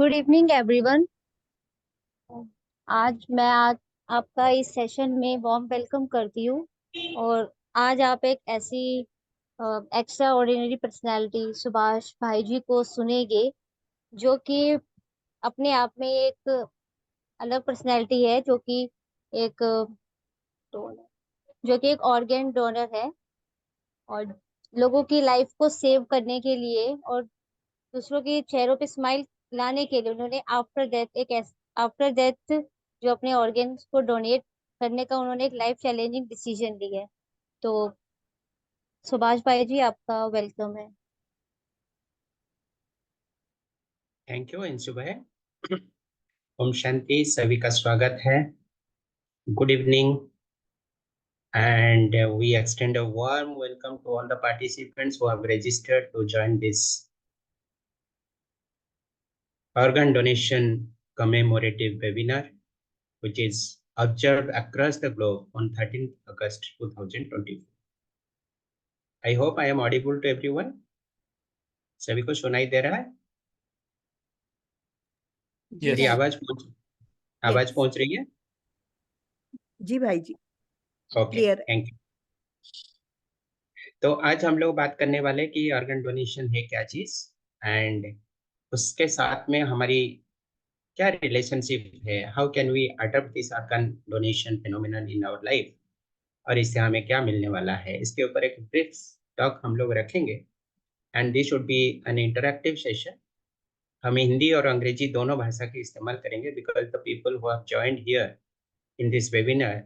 Good evening everyone. आज आपका इस सेशन में वार्म वेलकम करती हूँ। और आज आप एक ऐसी एक्स्ट्रा ऑर्डिनरी पर्सनैलिटी सुभाष भाई जी को सुनेंगे, जो कि अपने आप में एक अलग पर्सनैलिटी है, एक donor- जो कि एक ऑर्गेन डोनर है। और लोगों की लाइफ को सेव करने के लिए और दूसरों के चेहरों पे स्माइल लाने के लिए उन्होंने आफ्टर डेथ जो अपने ऑर्गन्स को डोनेट करने का उन्होंने एक लाइफ चैलेंजिंग डिसीजन लिया है। तो सुभाष भाई जी, आपका वेलकम है। थैंक यू अंशु भाई। ओम शांति, सभी का स्वागत है। Good evening and we extend a warm welcome to all the participants who have registered to join this organ donation commemorative webinar, which is observed across the globe on 13th August 2024. I hope I am audible to everyone. सभी को सुनाई दे रहा है? जी मेरी भाई। आवाज yes पहुंच रही है? जी भाई जी, ओके, क्लियर है। Thank you. तो आज हम लोग बात करने वाले कि ऑर्गन डोनेशन है क्या चीज, एंड उसके साथ में हमारी क्या रिलेशनशिप है, how can we adopt this organ donation phenomenon in our life, और इससे हमें क्या मिलने वाला है, इसके ऊपर एक ब्रीफ टॉक हम लोग रखेंगे। And this should be an interactive session. हम हिंदी और अंग्रेजी दोनों भाषा के इस्तेमाल करेंगे because the people who have joined here in this webinar,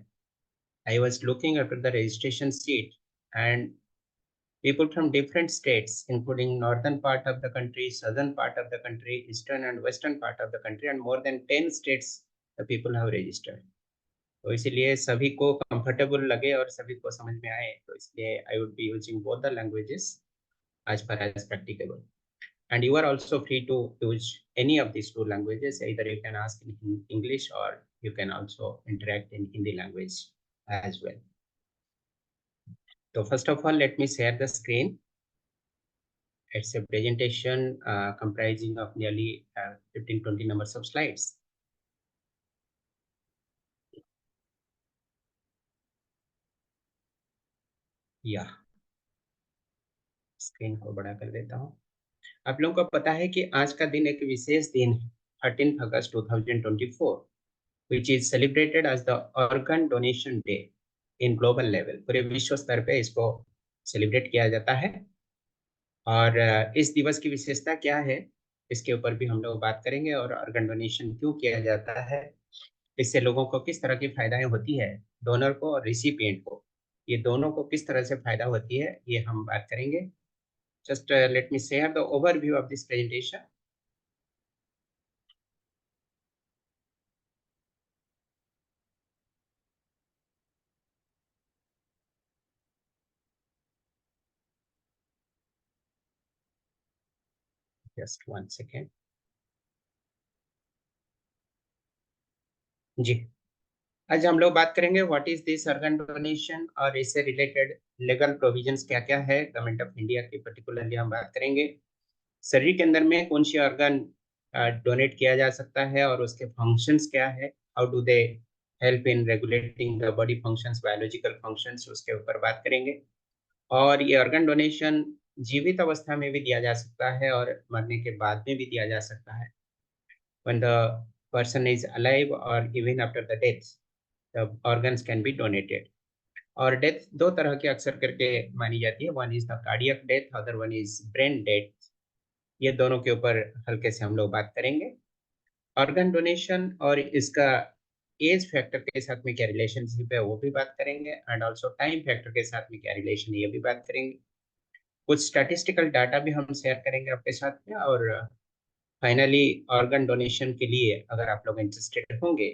I was looking at the registration sheet, and people from different states, including northern part of the country, southern part of the country, eastern and western part of the country, and more than 10 states, the people have registered. तो इसलिए सभी को comfortable लगे और सभी को समझ में आए, तो इसलिए I would be using both the languages as far as practicable. And you are also free to use any of these two languages. Either you can ask in English or you can also interact in Hindi language as well. So first of all, let me share the screen. It's a presentation comprising of nearly 15-20 numbers of slides. या screen को बड़ा कर देता हूँ। आप लोगों को पता है कि आज का दिन एक विशेष दिन है, 13 अगस्त 2024, which is celebrated as the organ donation day in global level. पूरे विश्व स्तर पे इसको सेलिब्रेट किया जाता है। और इस दिवस की विशेषता क्या है, इसके ऊपर भी हम लोग बात करेंगे, और ऑर्गन डोनेशन क्यों किया जाता है, इससे लोगों को किस तरह की फायदाएं होती है, डोनर को और रिसिपिएंट को, ये दोनों को किस तरह से फायदा होती है, ये हम बात करेंगे। Just let me share the overview of this presentation. Just one second ji. आज हम लोग बात करेंगे what is this organ donation, और इससे रिलेटेड लीगल प्रोविजंस क्या क्या है गवर्नमेंट ऑफ इंडिया की, पर्टिकुलरली हम बात करेंगे शरीर के अंदर में कौन सी ऑर्गन डोनेट किया जा सकता है और उसके फंक्शंस क्या है, how do they help in regulating the body functions, biological functions, उसके ऊपर बात करेंगे। और ये ऑर्गन डोनेशन जीवित अवस्था में भी दिया जा सकता है और मरने के बाद में भी दिया जा सकता है। when the person is alive or even after the death, the organs can be donated. और डेथ दो तरह की अक्सर करके मानी जाती है, one is the cardiac death, other one is brain death. ये दोनों के ऊपर हल्के से हम लोग बात करेंगे। ऑर्गन डोनेशन और इसका एज फैक्टर के साथ में क्या रिलेशनशिप है वो भी बात करेंगे, एंड ऑल्सो टाइम फैक्टर के साथ में क्या रिलेशन है ये भी बात करेंगे। कुछ स्टैटिस्टिकल डाटा भी हम शेयर करेंगे आपके साथ में। और फाइनली ऑर्गन डोनेशन के लिए अगर आप लोग इंटरेस्टेड होंगे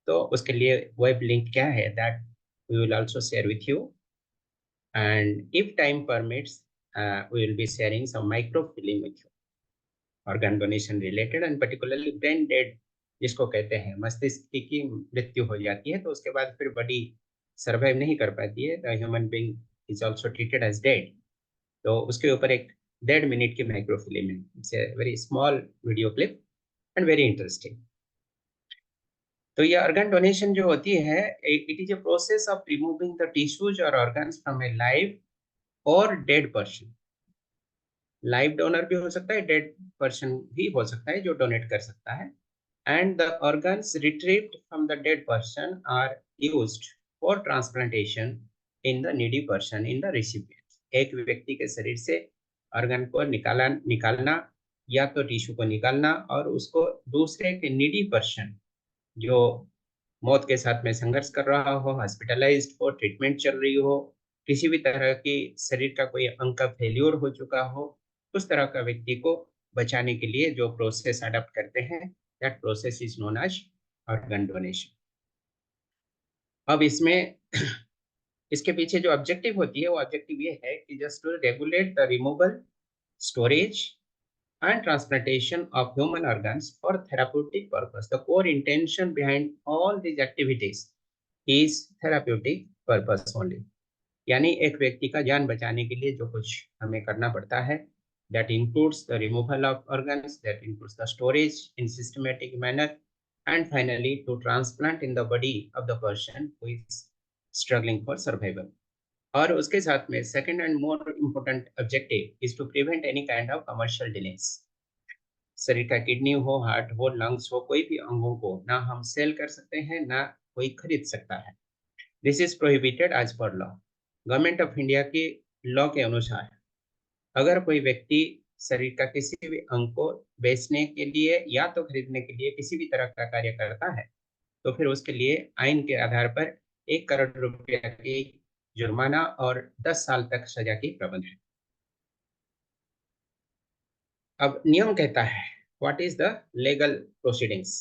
तो उसके लिए वेब लिंक क्या है, that we will also share with you, and if time permits we will be sharing some microfilm with you organ donation related, and particularly brain dead जिसको कहते हैं, मस्तिष्क की मृत्यु हो जाती है तो उसके बाद फिर बॉडी सर्वाइव नहीं कर पाती है, the human being is also treated as dead. तो उसके ऊपर एक 1.5 मिनट की माइक्रोफिल्म है, it's a very small video clip, and very interesting. तो ये ऑर्गन डोनेशन जो होती है, it is a process of removing the tissues और ऑर्गन्स फ्रॉम ए लाइव और डेड पर्सन। लाइव डोनर भी हो सकता है, डेड पर्सन भी हो सकता है जो डोनेट कर सकता है। And the organs retrieved from the dead person are used for transplantation in the needy person in the recipient. एक व्यक्ति के शरीर से ऑर्गन को निकालना या तो टिश्यू को निकालना और उसको दूसरे के नीडी पर्सन, जो मौत के साथ में संघर्ष कर रहा हो, हॉस्पिटलाइज्ड हो, ट्रीटमेंट चल रही हो, किसी भी तरह की शरीर का कोई अंग का फेल्योर हो चुका हो, उस तरह का व्यक्ति को बचाने के लिए जो प्रोसेस अडॉप्ट करते हैं, that process is known as organ donation. अब इसमें इसके पीछे जो ऑब्जेक्टिव होती है वो ऑब्जेक्टिव ये है कि just to regulate the removal, storage and transplantation of human organs for therapeutic purpose. The core intention behind all these activities is therapeutic purpose only. यानी एक व्यक्ति का जान बचाने के लिए जो कुछ हमें करना पड़ता है, that includes the removal of organs, that includes the storage in systematic manner, and finally to transplant in the body of the person who is struggling for survival. और उसके साथ में second and more important objective is to prevent any kind of commercial dealings. शरीर का kidney हो, heart हो, lungs हो, कोई भी अंगों को ना हम सेल कर सकते हैं, ना कोई खरीद सकता है। This is prohibited as per law. Government of India के लॉ के अनुसार अगर कोई व्यक्ति शरीर का किसी भी अंग को बेचने के लिए या तो खरीदने के लिए किसी भी तरह का कार्य करता है, तो फिर उसके लिए आइन के आधार पर 1 करोड़ रुपया की जुर्माना और 10 साल तक सजा की प्रावधान है। अब नियम कहता है, what is the legal proceedings.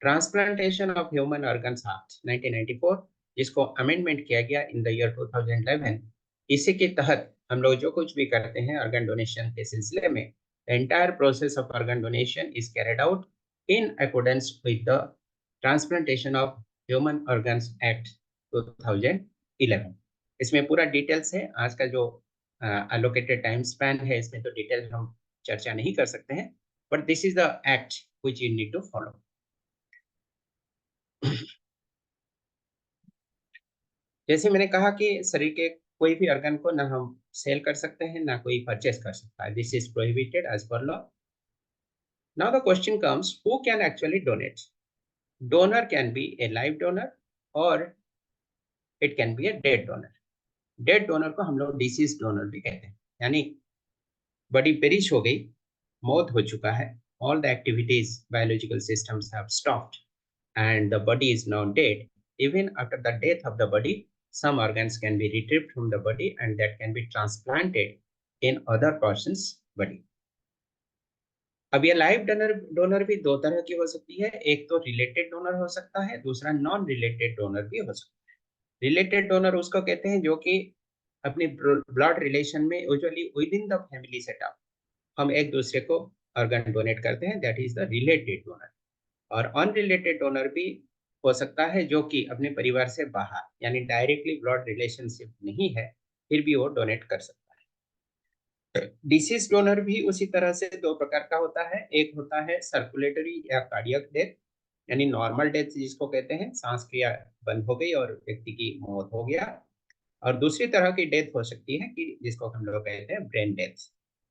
Transplantation of human organs act 1994, जिसको अमेंडमेंट किया गया इन द ईयर 2011, इसी के तहत हम लोग जो कुछ भी करते हैं ऑर्गन डोनेशन के सिलसिले में, the entire process of organ donation is carried out in accordance with the transplantation of human organs act 2011। इसमें पूरा डिटेल्स है। आज का जो अलोकेटेड टाइम स्पैन है, इसमें तो डिटेल हम चर्चा नहीं कर सकते हैं, but this is the act which you need to follow. जैसे मैंने कहा कि शरीर के कोई भी ऑर्गन को ना हम सेल कर सकते हैं, ना कोई परचेस कर सकता है। This is prohibited as per law. Now the question comes, who can actually donate. Donor can be a live donor और it can be a dead donor. Dead donor को हम लोग डिसीज डोनर भी कहते हैं, यानी बॉडी पेरिश हो गई, मौत हो चुका है, all the activities biological systems have stopped and the body is now dead. Even after the death of the body, some organs can be retrieved from the body and that can be transplanted in other person's body. अब ये live donor भी दो तरह की हो सकती है। एक तो रिलेटेड डोनर हो सकता है, दूसरा नॉन रिलेटेड डोनर भी हो सकता है। रिलेटेड डोनर उसको कहते हैं जो कि अपनी ब्लड रिलेशन में usually with in the family setup हम एक दूसरे को ऑर्गन डोनेट करते हैं, that is the related donor. और अनरिलेटेड डोनर भी हो सकता है जो कि अपने परिवार से बाहर, यानी डायरेक्टली ब्लड रिलेशनशिप नहीं है, फिर भी वो डोनेट कर सकता है। डिसीज डोनर भी उसी तरह से दो प्रकार का होता है। एक होता है सर्कुलेटरी या कार्डियक डेथ, यानी नॉर्मल डेथ जिसको कहते हैं, सांस क्रिया बंद हो गई और व्यक्ति की मौत हो गया। और दूसरी तरह की डेथ हो सकती है कि जिसको हम लोग कहते हैं ब्रेन डेथ,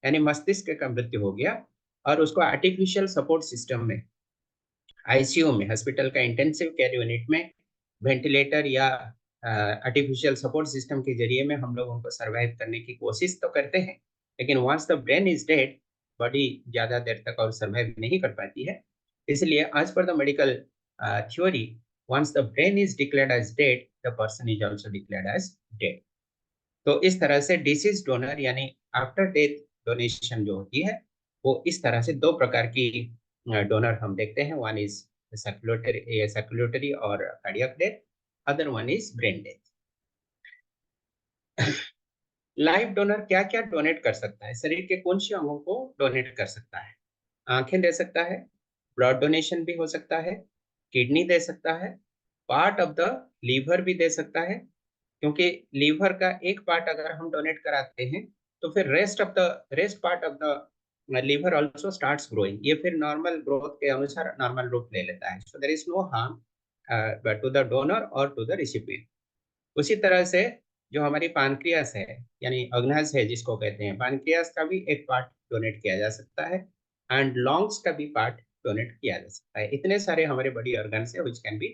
यानी मस्तिष्क का मृत्यु हो गया और उसको आर्टिफिशियल सपोर्ट सिस्टम में, आईसीयू में, हॉस्पिटल का इंटेंसिव केयर यूनिट में वेंटिलेटर या आर्टिफिशियल सपोर्ट सिस्टम के जरिए में हम लोग उनको सर्वाइव करने की कोशिश तो करते हैं, लेकिन once the brain is dead, body ज्यादा देर तक और सर्वाइव नहीं कर पाती है। इसलिए as per the medical theory, once the brain is declared as dead, the person is also declared as dead. तो इस तरह से डिसीज डोनर यानी आफ्टर डेथ डोनेशन जो होती है, वो इस तरह से दो प्रकार की डोनर हम देखते हैं। वन इज सर्कुलेटरी और cardiac death, other one is brain death. Live donor क्या क्या डोनेट कर सकता है, शरीर के कौन से अंगों को डोनेट कर सकता है। आंखें दे सकता है, ब्लड डोनेशन भी हो सकता है, किडनी दे सकता है, पार्ट ऑफ द लीवर भी दे सकता है, क्योंकि लीवर का एक पार्ट अगर हम डोनेट कराते हैं तो फिर rest part of the liver also starts growing, ये फिर नॉर्मल ग्रोथ के अनुसार नॉर्मल रूप ले लेता है। So there is no harm to the donor और टू द रिसिपिएंट। उसी तरह से जो हमारी पानक्रियास है, यानी अग्नाशय है जिसको कहते हैं, पानक्रियास का भी एक पार्ट डोनेट किया जा सकता है, एंड लंग्स का भी पार्ट डोनेट किया जा सकता है। इतने सारे हमारे बॉडी ऑर्गन्स है which can be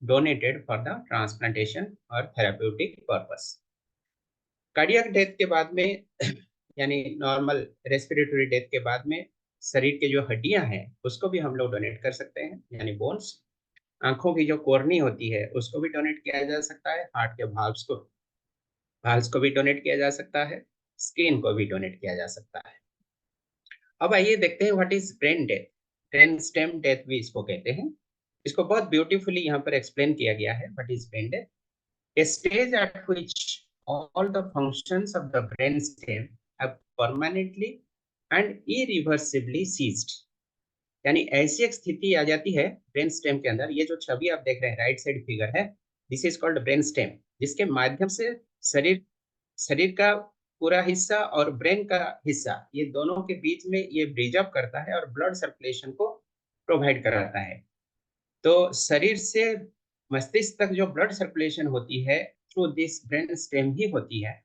donated for the transplantation और थेराप्यूटिक पर्पस। कार्डियक डेथ के बाद में यानी नॉर्मल रेस्पिरेटरी डेथ के बाद में शरीर के जो हड्डियां हैं उसको भी हम लोग डोनेट कर सकते हैं, यानी बोन्स। आंखों की जो कोर्नी होती है उसको भी डोनेट किया जा सकता है, हार्ट के भाल्स को भी डोनेट किया जा सकता है, स्किन को भी डोनेट किया जा सकता है। अब आइए देखते हैं what is brain death. Brain stem death भी इसको कहते हैं। इसको बहुत ब्यूटीफुली यहाँ पर एक्सप्लेन किया गया है what is brain death. A stage at which all the functions of the brainstem have permanently and irreversibly ceased। यानी ऐसी एक स्थिति आ जाती है ब्रेन स्टेम के अंदर। ये जो छवि आप देख रहे हैं राइट साइड फिगर है, this is called brain stem, जिसके माध्यम से शरीर शरीर का पूरा हिस्सा और ब्रेन का हिस्सा, ये दोनों के बीच में ये ब्रिज अप करता है और ब्लड सर्कुलेशन को प्रोवाइड कराता है। तो शरीर से मस्तिष्क तक जो ब्लड सर्कुलेशन होती है थ्रू दिस ब्रेन स्टेम ही होती है।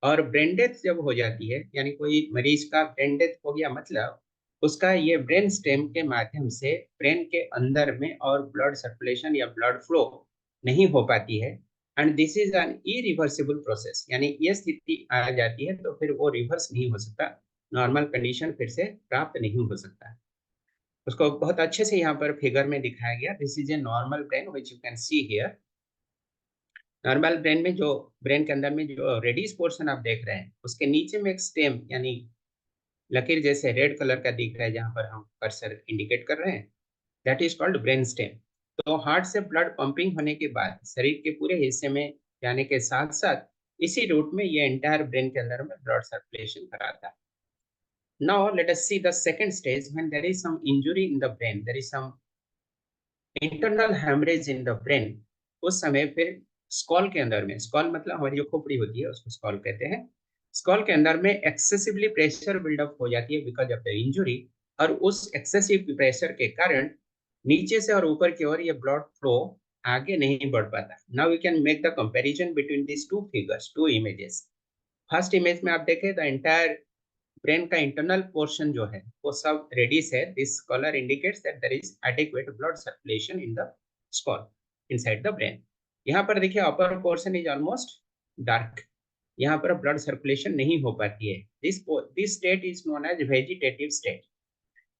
और ब्रेन डेथ जब हो जाती है, यानी कोई मरीज का ब्रेन डेथ हो गया, मतलब उसका ये ब्रेन स्टेम के माध्यम से ब्रेन के अंदर में और ब्लड सर्कुलेशन या ब्लड फ्लो नहीं हो पाती है, and this is an irreversible process. यानी ये स्थिति आ जाती है तो फिर वो रिवर्स नहीं हो सकता, नॉर्मल कंडीशन फिर से प्राप्त नहीं हो सकता। उसको बहुत अच्छे से यहाँ पर फिगर में दिखाया गया। This is a normal brain which you can see here. Normal brain में जो ब्रेन के अंदर में जो रेडिश पोर्शन आप देख रहे हैं उसके नीचे में एक स्टेम यानी लकीर जैसे रेड कलर का दिख रहा है जहाँ पर हम कर्सर इंडिकेट कर रहे हैं, that is called brain stem. तो हार्ट से ब्लड पंपिंग होने के बाद शरीर के पूरे हिस्से में जाने के साथ साथ इसी रूट में ये एंटायर ब्रेन के अंदर में ब्लड सर्कुलेशन कराता है। Now let us see the second stage when there is some injury in the brain, there is some internal hemorrhage in the brain। उस समय फिर स्कॉल के अंदर में, स्कॉल मतलब हमारी जो खोपड़ी होती है उसको स्कॉल कहते हैं, स्कॉल के अंदर में एक्सेसिवली प्रेशर बिल्डअप हो जाती है बिकॉज ऑफ द इंजुरी। और उस एक्सेसिव प्रेशर के कारण नीचे से और ऊपर की ओर ये ब्लड फ्लो आगे नहीं बढ़ पाता। Now we can make the comparison between this two figures, two images. First image में आप देखें द एंटायर ब्रेन का इंटरनल पोर्शन जो है वो सब रेडिश है। This colour indicates that there is adequate blood circulation in the skull inside the brain. यहाँ पर देखिए upper portion is almost dark, यहाँ पर ब्लड सर्कुलेशन नहीं हो पाती है। This state is known as vegetative state,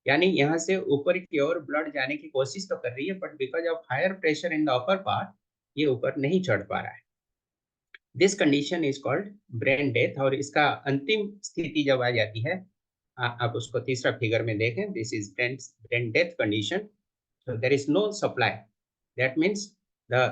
यानी यहाँ से ऊपर की ओर ब्लड जाने की कोशिश तो कर रही है but because of higher pressure in the upper part ये ऊपर नहीं चढ़ पा रहा है। This condition is called brain death. और इसका अंतिम स्थिति जब आ जाती है, आप उसको तीसरा फिगर में देखें, this is brain death condition. so there is no supply, that means the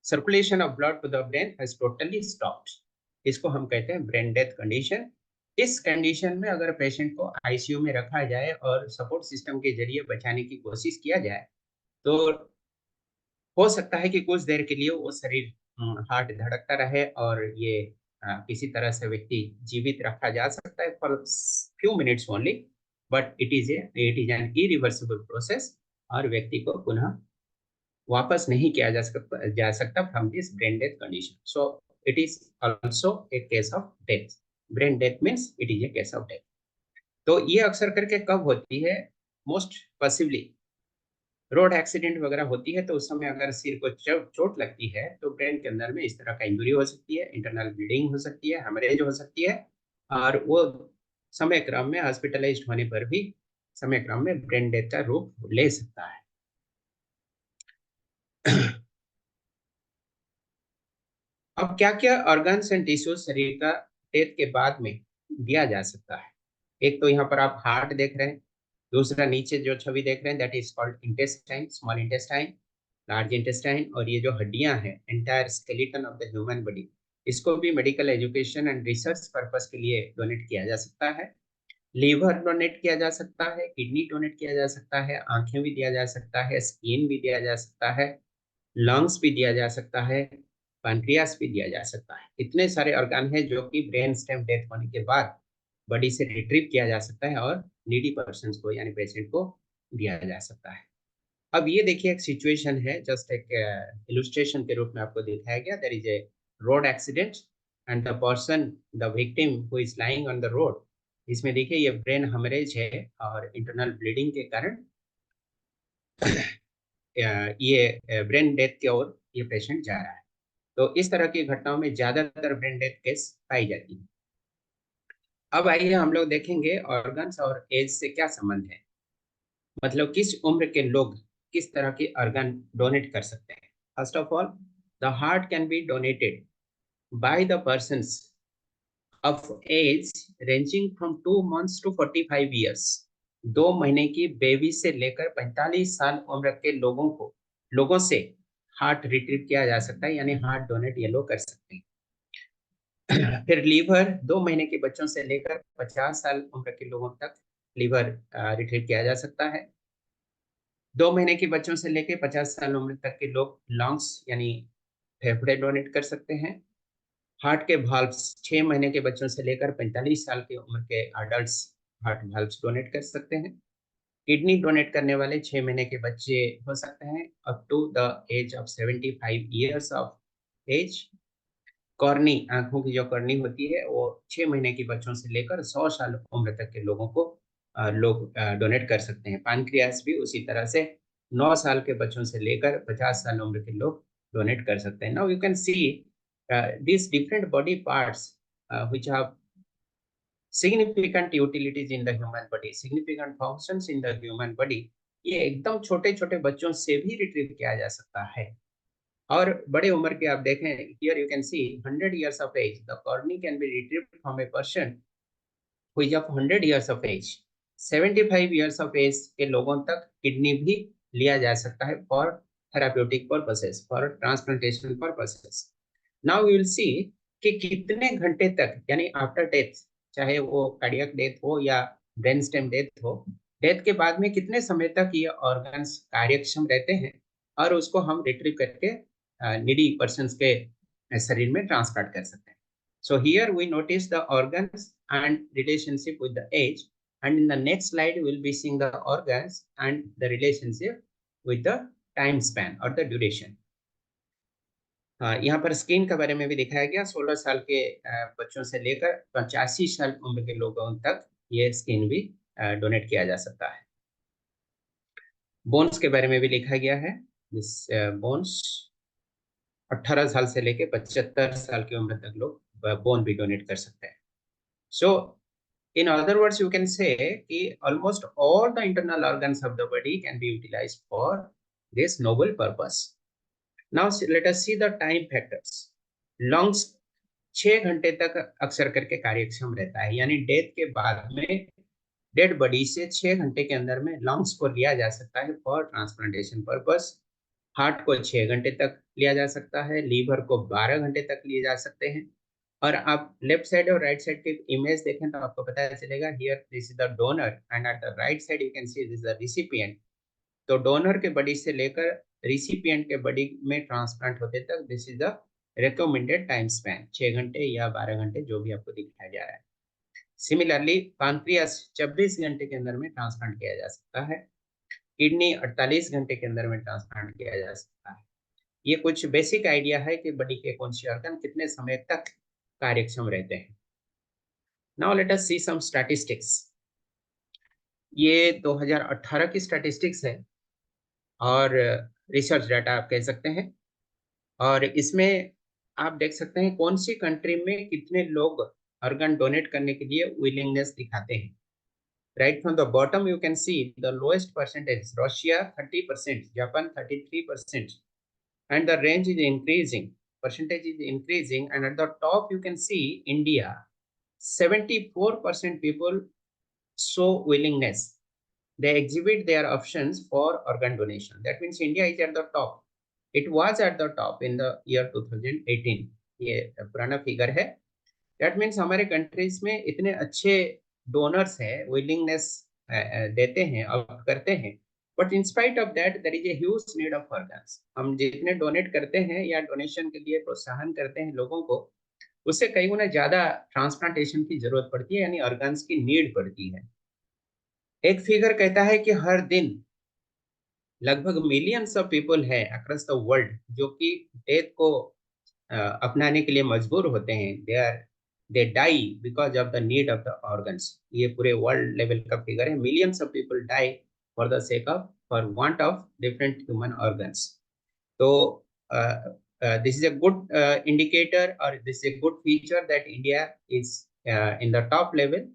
circulation of blood to the brain has totally stopped। इसको हम कहते हैं ब्रेन डेथ कंडीशन। इस कंडीशन में अगर पेशेंट को आईसीयू में रखा जाए और सपोर्ट सिस्टम के जरिए बचाने की कोशिश किया जाए तो हो सकता है कि कुछ देर के लिए वो शरीर हार्ट धड़कता रहे और ये किसी तरह से व्यक्ति जीवित रखा जा सकता है for few minutes only, but it is an irreversible process और व्यक्ति को पुनः वापस नहीं किया जा सकता from this brain death condition. So it is also a case of death. Brain death means it is a case of death. तो ये अक्सर करके कब होती है? मोस्ट पॉसिबली रोड एक्सीडेंट वगैरह होती है तो उस समय अगर सिर को चोट लगती है तो ब्रेन के अंदर में इस तरह का इंजरी हो सकती है, इंटरनल ब्लीडिंग हो सकती है, हेमरेज हो सकती है, और वो समय क्रम में हॉस्पिटलाइज्ड होने पर भी समय क्रम में ब्रेन डेथ का रूप ले सकता है। अब क्या क्या ऑर्गन्स एंड टिश्यूज शरीर का डेथ के बाद में दिया जा सकता है? एक तो यहाँ पर आप हार्ट देख रहे हैं, दूसरा नीचे जो छवि देख रहे हैं that is called intestine, small intestine, large intestine, और ये जो हड्डियां हैं entire skeleton of the human body, इसको भी medical education and research purpose के लिए डोनेट किया जा सकता है। लीवर डोनेट किया जा सकता है, किडनी डोनेट किया जा सकता है, आंखें भी दिया जा सकता है, स्किन भी दिया जा सकता है, लंग्स भी दिया जा सकता है, पैनक्रियास भी दिया जा सकता है। इतने सारे ऑर्गन हैं जो कि ब्रेन स्टेम डेथ होने के बाद बॉडी से रिट्रीव किया जा सकता है और नीडी पर्सन को यानी पेशेंट को दिया जा सकता है। अब ये देखिए एक सिचुएशन है, जस्ट एक इलुस्ट्रेशन के रूप में आपको दिखाया गया। There is a road accident and the person, the victim who is lying on the road, इसमें देखिए ये ब्रेन हेमरेज है और इंटरनल ब्लीडिंग के कारण ये ब्रेन डेथ की ओर ये पेशेंट जा रहा है। तो इस तरह की घटनाओं में ज्यादातर ब्रेन डेथ केस पाई जाती है। अब आइए हम लोग देखेंगे ऑर्गन्स और एज से क्या संबंध है, मतलब किस उम्र के लोग किस तरह के ऑर्गन डोनेट कर सकते हैं। First of all, the heart can be donated by the persons of age ranging from 2 months to 45 years। 2 महीने की बेबी से लेकर 45 साल उम्र के लोगों से हार्ट रिट्रीव किया जा सकता है, यानी हार्ट डोनेट ये लोग कर सकते हैं। फिर लीवर 2 महीने के बच्चों से लेकर 50 साल उम्र के लोगों तक लीवर रिट्रीव किया जा सकता है। 2 महीने के बच्चों से लेकर 50 साल उम्र तक के लोग लंग्स यानी फेफड़े डोनेट कर सकते हैं। हार्ट के भाल्व्स 6 महीने के बच्चों से लेकर 45 साल की उम्र के अडल्ट्स हार्ट भाल्व्स डोनेट कर सकते हैं। किडनी डोनेट करने वाले 6 महीने के बच्चे हो सकते हैं up to the age of 75 years of age. Cornea, आंखों की जो कॉर्नी होती है, वो 6 महीने के बच्चों से लेकर 100 साल उम्र तक के लोगों को लोग डोनेट कर सकते हैं। पानक्रियास भी उसी तरह से 9 साल के बच्चों से लेकर 50 साल उम्र के लोग डोनेट कर सकते हैं। Now you can see these different body parts which have significant utilities in the human body, significant functions in the human body, ये एकदम छोटे छोटे बच्चों से भी रिट्रीव किया जा सकता है। और बड़े उम्र के आप देखें, here you can see 100 years of age, the kidney can be retrieved from a person who is of 100 years of age। 75 years of age के लोगों तक किडनी भी लिया जा सकता है for therapeutic purposes, for transplantation purposes. Now you will see कि कितने घंटे तक, यानी आफ्टर डेथ, चाहे वो कार्डियक डेथ हो या ब्रेन स्टेम डेथ हो, डेथ के बाद में कितने समय तक ये ऑर्गन्स कार्यक्षम रहते हैं और उसको हम रिट्रीव करके नीडी पर्सन्स के शरीर में ट्रांसप्लांट कर सकते हैं। So here we notice the organs and relationship with the age, and in the next slide we will be seeing the organs and the relationship with the time span or the duration। यहाँ पर skin के बारे में भी दिखाया गया। 16 साल के बच्चों से लेकर 85 साल उम्र के लोगों तक ये स्किन भी डोनेट किया जा सकता है। बोन्स के बारे में भी लिखा गया है। बोन्स 18 साल से लेकर 75 साल की उम्र तक लोग बोन भी डोनेट कर सकते हैं। सो in other words, you can say that almost all the internal organs of the body can be utilized for this noble purpose। Now let us see the time factors। Lungs 6 घंटे तक अक्सर करके कार्यक्षम रहता है, यानी डेथ के बाद में डेड बॉडी से 6 घंटे के अंदर में लंग्स को लिया जा सकता है फॉर ट्रांसप्लांटेशन पर्पस। हार्ट को 6 घंटे तक लिया जा सकता है, लीवर को 12 घंटे तक लिए जा सकते हैं। और आप लेफ्ट साइड और राइट साइड की इमेज देखें तो आपको पता चलेगा, here this is the donor and at the right side you can see this is the recipient. तो डोनर के बॉडी से लेकर रिसिपिएंट के बॉडी में ट्रांसप्लांट होते तक this is the recommended time span, 6 घंटे या 12 घंटे जो भी आपको दिखाया जा रहा है। सिमिलरली पैंक्रियास 24 घंटे के अंदर में ट्रांसप्लांट किया जा सकता है। किडनी 48 घंटे के अंदर में ट्रांसप्लांट किया जा सकता है। ये कुछ बेसिक आइडिया है कि बॉडी के कौन से ऑर्गन कितने समय तक कार्यक्षम रहते हैं। नाउ लेट अस सी सम स्टैटिस्टिक्स। ये 2018 की स्टैटिस्टिक्स है और रिसर्च डाटा आप कह सकते हैं, और इसमें आप देख सकते हैं कौन सी कंट्री में कितने लोग ऑर्गन डोनेट करने के लिए विलिंगनेस दिखाते हैं। Right from the bottom you can see the lowest percentage Russia 30%, Japan 33%, and the range is increasing, percentage is increasing, and at the top you can see India 74% people show willingness, they exhibit their options for organ donation। that means India is at the top, it was at the top in the year 2018, ये पुराना figure है। that means हमारे countries में इतने अच्छे donors हैं, willingness देते हैं और करते हैं, but in spite of that there is a huge need of organs. हम जितने डोनेट करते हैं या डोनेशन के लिए प्रोत्साहन करते हैं लोगों को, उससे कई गुना ज्यादा ट्रांसप्लांटेशन की जरूरत पड़ती है, यानी ऑर्गन्स की नीड पड़ती है। एक फिगर कहता है कि हर दिन लगभग मिलियंस ऑफ पीपल है अक्रॉस द वर्ल्ड जो कि डेथ को अपनाने के लिए मजबूर होते हैं। They die because of the need of the organs. ये पूरे वर्ल्ड लेवल का फिगर है। Millions of people die for the sake of for want of different human organs. तो this is a good indicator, or this is a good feature that India is in the top level,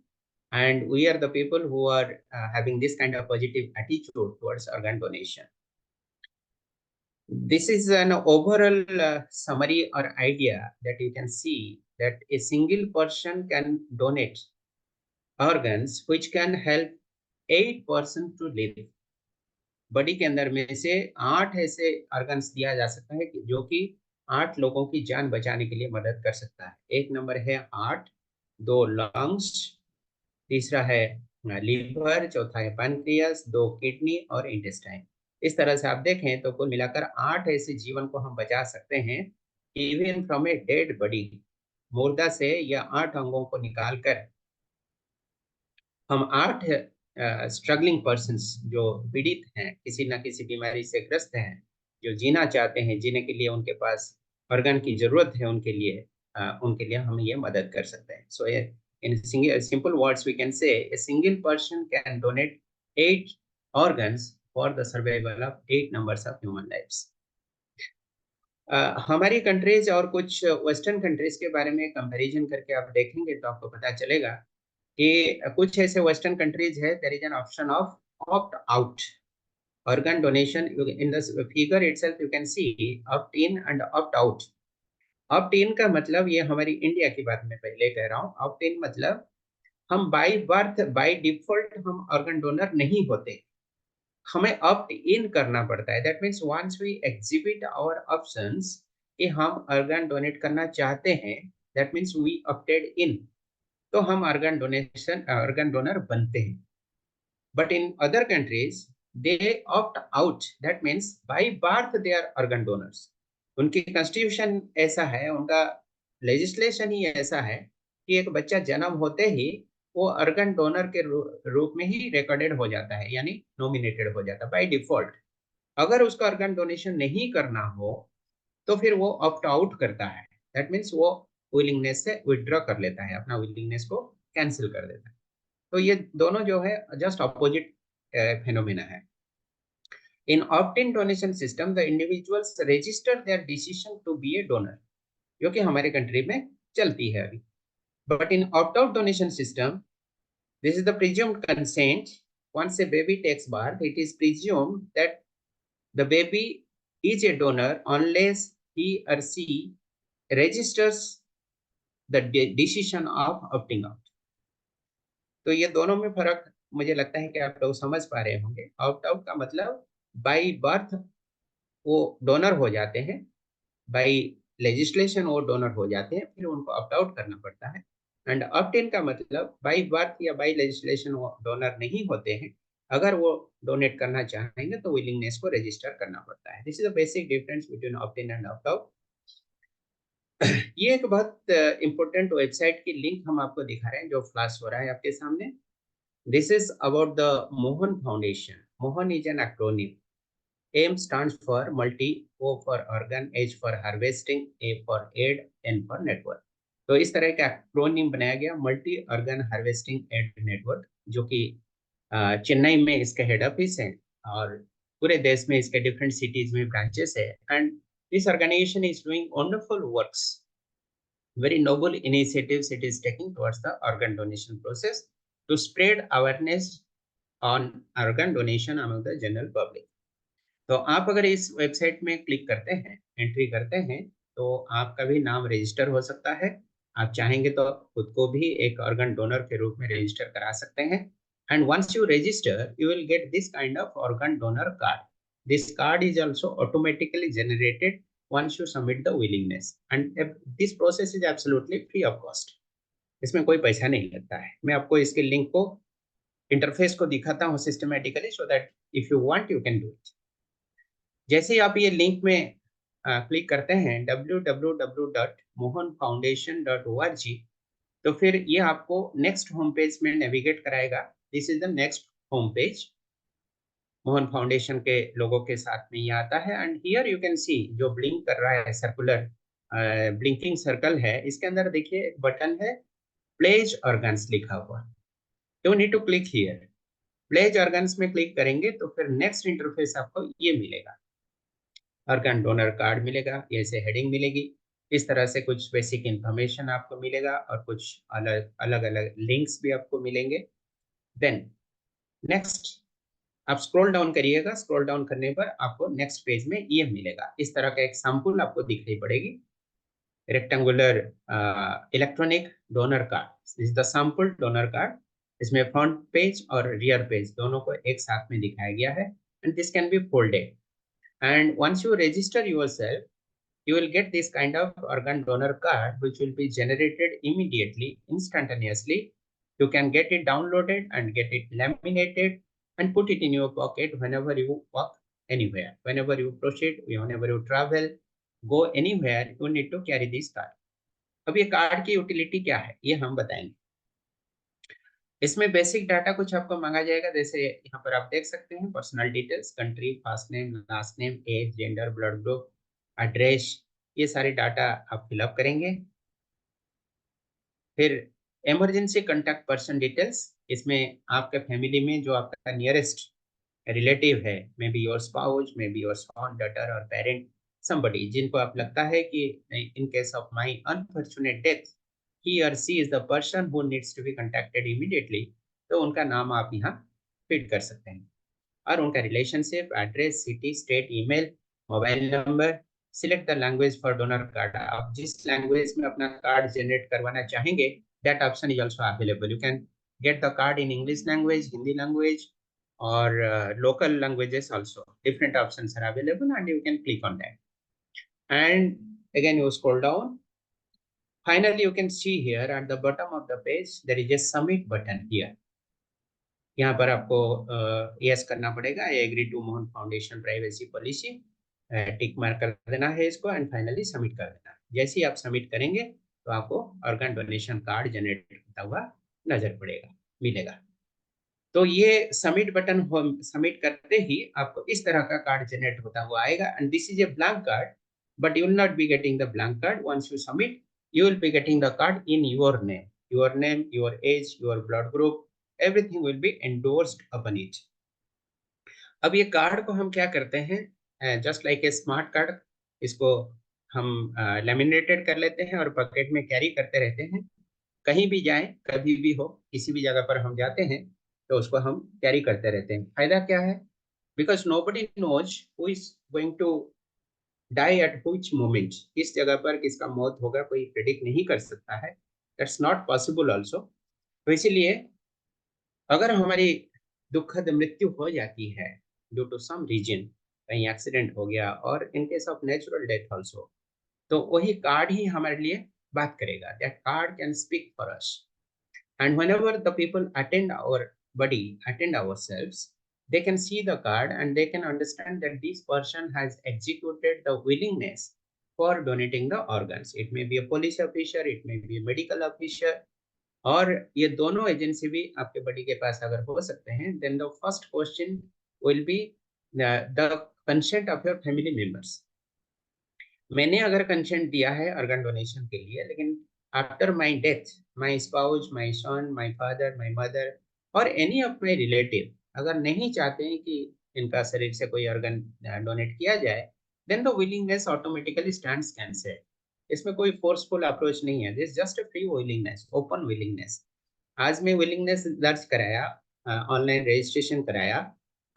and we are the people who are having this kind of positive attitude towards organ donation. This is an overall summary or idea that you can see that a single person can donate organs which can help 8% to live. Body के अंदर में से 8 ऐसे organs दिया जा सकता है जो कि 8 लोगों की जान बचाने के लिए मदद कर सकता है। एक नंबर है हार्ट, 2 लंग्स, तीसरा है लीवर, चौथा है पैनक्रियास, 2 किडनी और इंटेस्टाइन। इस तरह से आप देखें तो कुल मिलाकर 8 ऐसे जीवन को हम बचा सकते हैं even from a dead body. मुर्दा से या 8 अंगों को निकालकर हम 8 स्ट्रगलिंग पर्सन्स जो पीड़ित हैं, किसी न किसी बीमारी से ग्रस्त हैं, जो जीना चाहते हैं, जीने के लिए उनके पास ऑर्गन की जरूरत है, उनके लिए हम ये मदद कर सकते हैं। सो in simple words we can say a single person can donate 8 organs for the survival of 8 numbers of human lives. हमारी कंट्रीज और कुछ वेस्टर्न कंट्रीज के बारे में कंपैरिजन करके आप देखेंगे तो आपको पता चलेगा कि कुछ ऐसे वेस्टर्न कंट्रीज है, there is an option of opt out organ donation. In the figure itself you can see opt in and opt out. opt in का मतलब, ये हमारी इंडिया की बात मैं पहले कह रहा हूँ, opt in मतलब हम बाय बर्थ बाय डिफॉल्ट हम ऑर्गन डोनर नहीं होते, हमें ऑप्ट इन करना पड़ता है। That means once we exhibit our options कि हम ऑर्गन डोनेट करना चाहते हैं, that means we opted in, तो हम ऑर्गन डोनर बनते हैं। But in other countries, they opt out. That means by birth they are organ donors. उनकी कॉन्स्टिट्यूशन ऐसा है, उनका लेजिस्लेशन ही ऐसा है कि एक बच्चा जन्म होते ही वो ऑर्गन डोनर के रूप में ही रिकॉर्डेड हो जाता है, यानी नॉमिनेटेड हो जाता है बाय डिफॉल्ट। अगर उसका ऑर्गन डोनेशन नहीं करना हो तो फिर वो ऑप्ट आउट करता है। दैट मीन्स वो विलिंगनेस से विथड्रॉ कर लेता है, अपना विलिंगनेस को कैंसिल कर देता है। तो ये दोनों जो है जस्ट अपोजिट फेनोमेना है। In opt-in donation system, the individuals register their decision to be a donor, जो कि हमारे कंट्री में चलती है अभी। But in opt-out donation system, this is the presumed consent. Once a baby takes birth, it is presumed that the baby is a donor unless he or she registers the decision of opting out. तो ये दोनों में फर्क मुझे लगता है कि आप लोग समझ पा रहे होंगे। ऑप्ट आउट का मतलब बाय बर्थ वो डोनर हो जाते हैं, बाय लेजिस्लेशन वो डोनर हो जाते हैं, फिर उनको ऑप्ट आउट करना पड़ता है। एंड ऑप्ट इन का मतलब बाय बर्थ या बाय लेजिस्लेशन वो डोनर नहीं होते हैं, अगर वो डोनेट करना चाहेंगे तो विलिंगनेस को रजिस्टर करना पड़ता है। This is the basic difference between opt in and opt out. ये एक बहुत इंपॉर्टेंट वेबसाइट की लिंक हम आपको दिखा रहे हैं जो फ्लैश हो रहा है आपके सामने। This is about the Mohan Foundation. Mohan is an acronym. M stands for multi, O for organ, H for harvesting, A for aid, N for network. तो इस तरह का एक्रोनिम बनाया गया, multi organ harvesting aid network, जो कि चेन्नई में इसका हेड ऑफिस है और पूरे देश में इसके डिफरेंट सिटीज में ब्रांचेस है। And this organisation is doing wonderful works, very noble initiatives it is taking towards the organ donation process to spread awareness on organ donation among the general public. तो आप अगर इस website में click करते हैं, entry करते हैं, तो आपका भी नाम रजिस्टर हो सकता है। आप चाहेंगे तो खुद को भी एक ऑर्गन डोनर के रूप में रजिस्टर करा सकते हैं। And once you register you will get this kind of organ donor card. This card is also automatically generated once you submit the willingness, and this process is absolutely free of cost. इसमें कोई पैसा नहीं लगता है। मैं आपको इसके link को, इंटरफेस को दिखाता हूँ systematically, so that if you want you can do it. जैसे ही आप ये लिंक में क्लिक करते हैं www.mohanfoundation.org, तो फिर ये आपको नेक्स्ट होम पेज में नेविगेट कराएगा। This is the next home page. Mohan foundation के लोगों के साथ में ये आता है, and here you can see जो ब्लिंक कर रहा है, सर्कुलर ब्लिंकिंग सर्कल है, इसके अंदर देखिए एक बटन है प्लेज ऑर्गन्स लिखा हुआ। You need to click here. Pledge organs में क्लिक करेंगे तो फिर नेक्स्ट इंटरफेस आपको ये मिलेगा, ऑर्गन डोनर कार्ड मिलेगा, ये से हेडिंग मिलेगी। इस तरह से कुछ बेसिक इंफॉर्मेशन आपको मिलेगा और कुछ अलग अलग अलग लिंक्स भी आपको मिलेंगे। देन नेक्स्ट आप स्क्रॉल डाउन करिएगा, स्क्रॉल डाउन करने पर आपको नेक्स्ट पेज में ये मिलेगा। इस तरह का एक सैंपल आपको दिखाई पड़ेगी, rectangular electronic donor card. Is the sample donor card. इसमें फ्रंट पेज और रियर पेज दोनों को एक साथ में दिखाया गया है, and this can be folded. And once you register yourself, you will get this kind of organ donor card which will be generated immediately, instantaneously. You can get it downloaded and get it laminated and put it in your pocket whenever you walk anywhere, whenever you proceed, whenever you travel, go anywhere, you need to carry this card. अब ये card की utility क्या है ये हम बताएंगे। इसमें basic data कुछ आपको मांगा जाएगा, जैसे यहाँ पर आप देख सकते हैं personal details, country, first name, last name, age, gender, blood group, address, ये सारे डाटा आप फिलअप करेंगे। फिर इमरजेंसी कॉन्टैक्ट पर्सन डिटेल्स, इसमें आपके फैमिली में जो आपका नियरेस्ट रिलेटिव है, may be your spouse, may be your son, daughter और पेरेंट, समबडी जिनको आप लगता है कि in case of my unfortunate death he or she is the person who needs to be contacted immediately, तो उनका नाम आप यहाँ फिट कर सकते हैं, और उनका relationship, address, city, state, email, mobile number. Select the language for donor card. आप जिस लैंग्वेज में अपना कार्ड जनरेट करवाना चाहेंगे, that option is also available. You can get the card in English language, Hindi language, or local languages also. Different options are available and you can click on that. And again you scroll down. Finally, you can see here at the bottom of the page there is a submit button here. यहाँ पर आपको yes करना पड़ेगा, I agree to Mohan foundation privacy policy, tick mark कर देना है इसको, and finally submit कर देना है। जैसे ही आप सबमिट करेंगे तो आपको ऑर्गन डोनेशन कार्ड जनरेट होता हुआ नजर पड़ेगा, मिलेगा। तो ये सबमिट बटन सबमिट करते ही आपको इस तरह का कार्ड जनरेट होता हुआ आएगा, and this is a blank card, but you will not be getting the blank card. Once you submit, you will be getting the card in your name, your age, your blood group, everything will be endorsed upon it. अब ये card को हम क्या करते हैं, just like a smart card, इसको हम laminated कर लेते हैं और पॉकेट में कैरी करते रहते हैं। कहीं भी जाएं, कभी भी हो, किसी भी जगह पर हम जाते हैं तो उसको हम कैरी करते रहते हैं। फायदा क्या है, because nobody knows who is going to die at which moment, किस जगह पर किसका मौत होगा कोई प्रेडिक्ट नहीं कर सकता है, दैट्स नॉट पॉसिबल ऑल्सो। तो इसीलिए अगर हमारी दुखद मृत्यु हो जाती है ड्यू टू सम रीजन, कहीं एक्सीडेंट हो गया, और इन case of natural death also, तो वही कार्ड ही हमारे लिए बात करेगा। That card can speak for us, and whenever the people attend our body, attend ourselves, they can see the card and they can understand that this person has executed the willingness for donating the organs. It may be a police officer, it may be a medical officer, और ये दोनों agency भी आपके body के पास अगर हो सकते हैं, then the first question will be the consent of your family members. मैंने अगर कंसेंट दिया है ऑर्गन डोनेशन के लिए, लेकिन after my death my spouse, my son, my father, my mother और एनी ऑफ माय रिलेटिव अगर नहीं चाहते हैं कि इनका शरीर से कोई ऑर्गन डोनेट किया जाए, then the willingness automatically stands cancelled. इसमें कोई फोर्सफुल अप्रोच नहीं है, this just a free willingness, open willingness. आज मैं विलिंगनेस दर्ज कराया, ऑनलाइन रजिस्ट्रेशन कराया,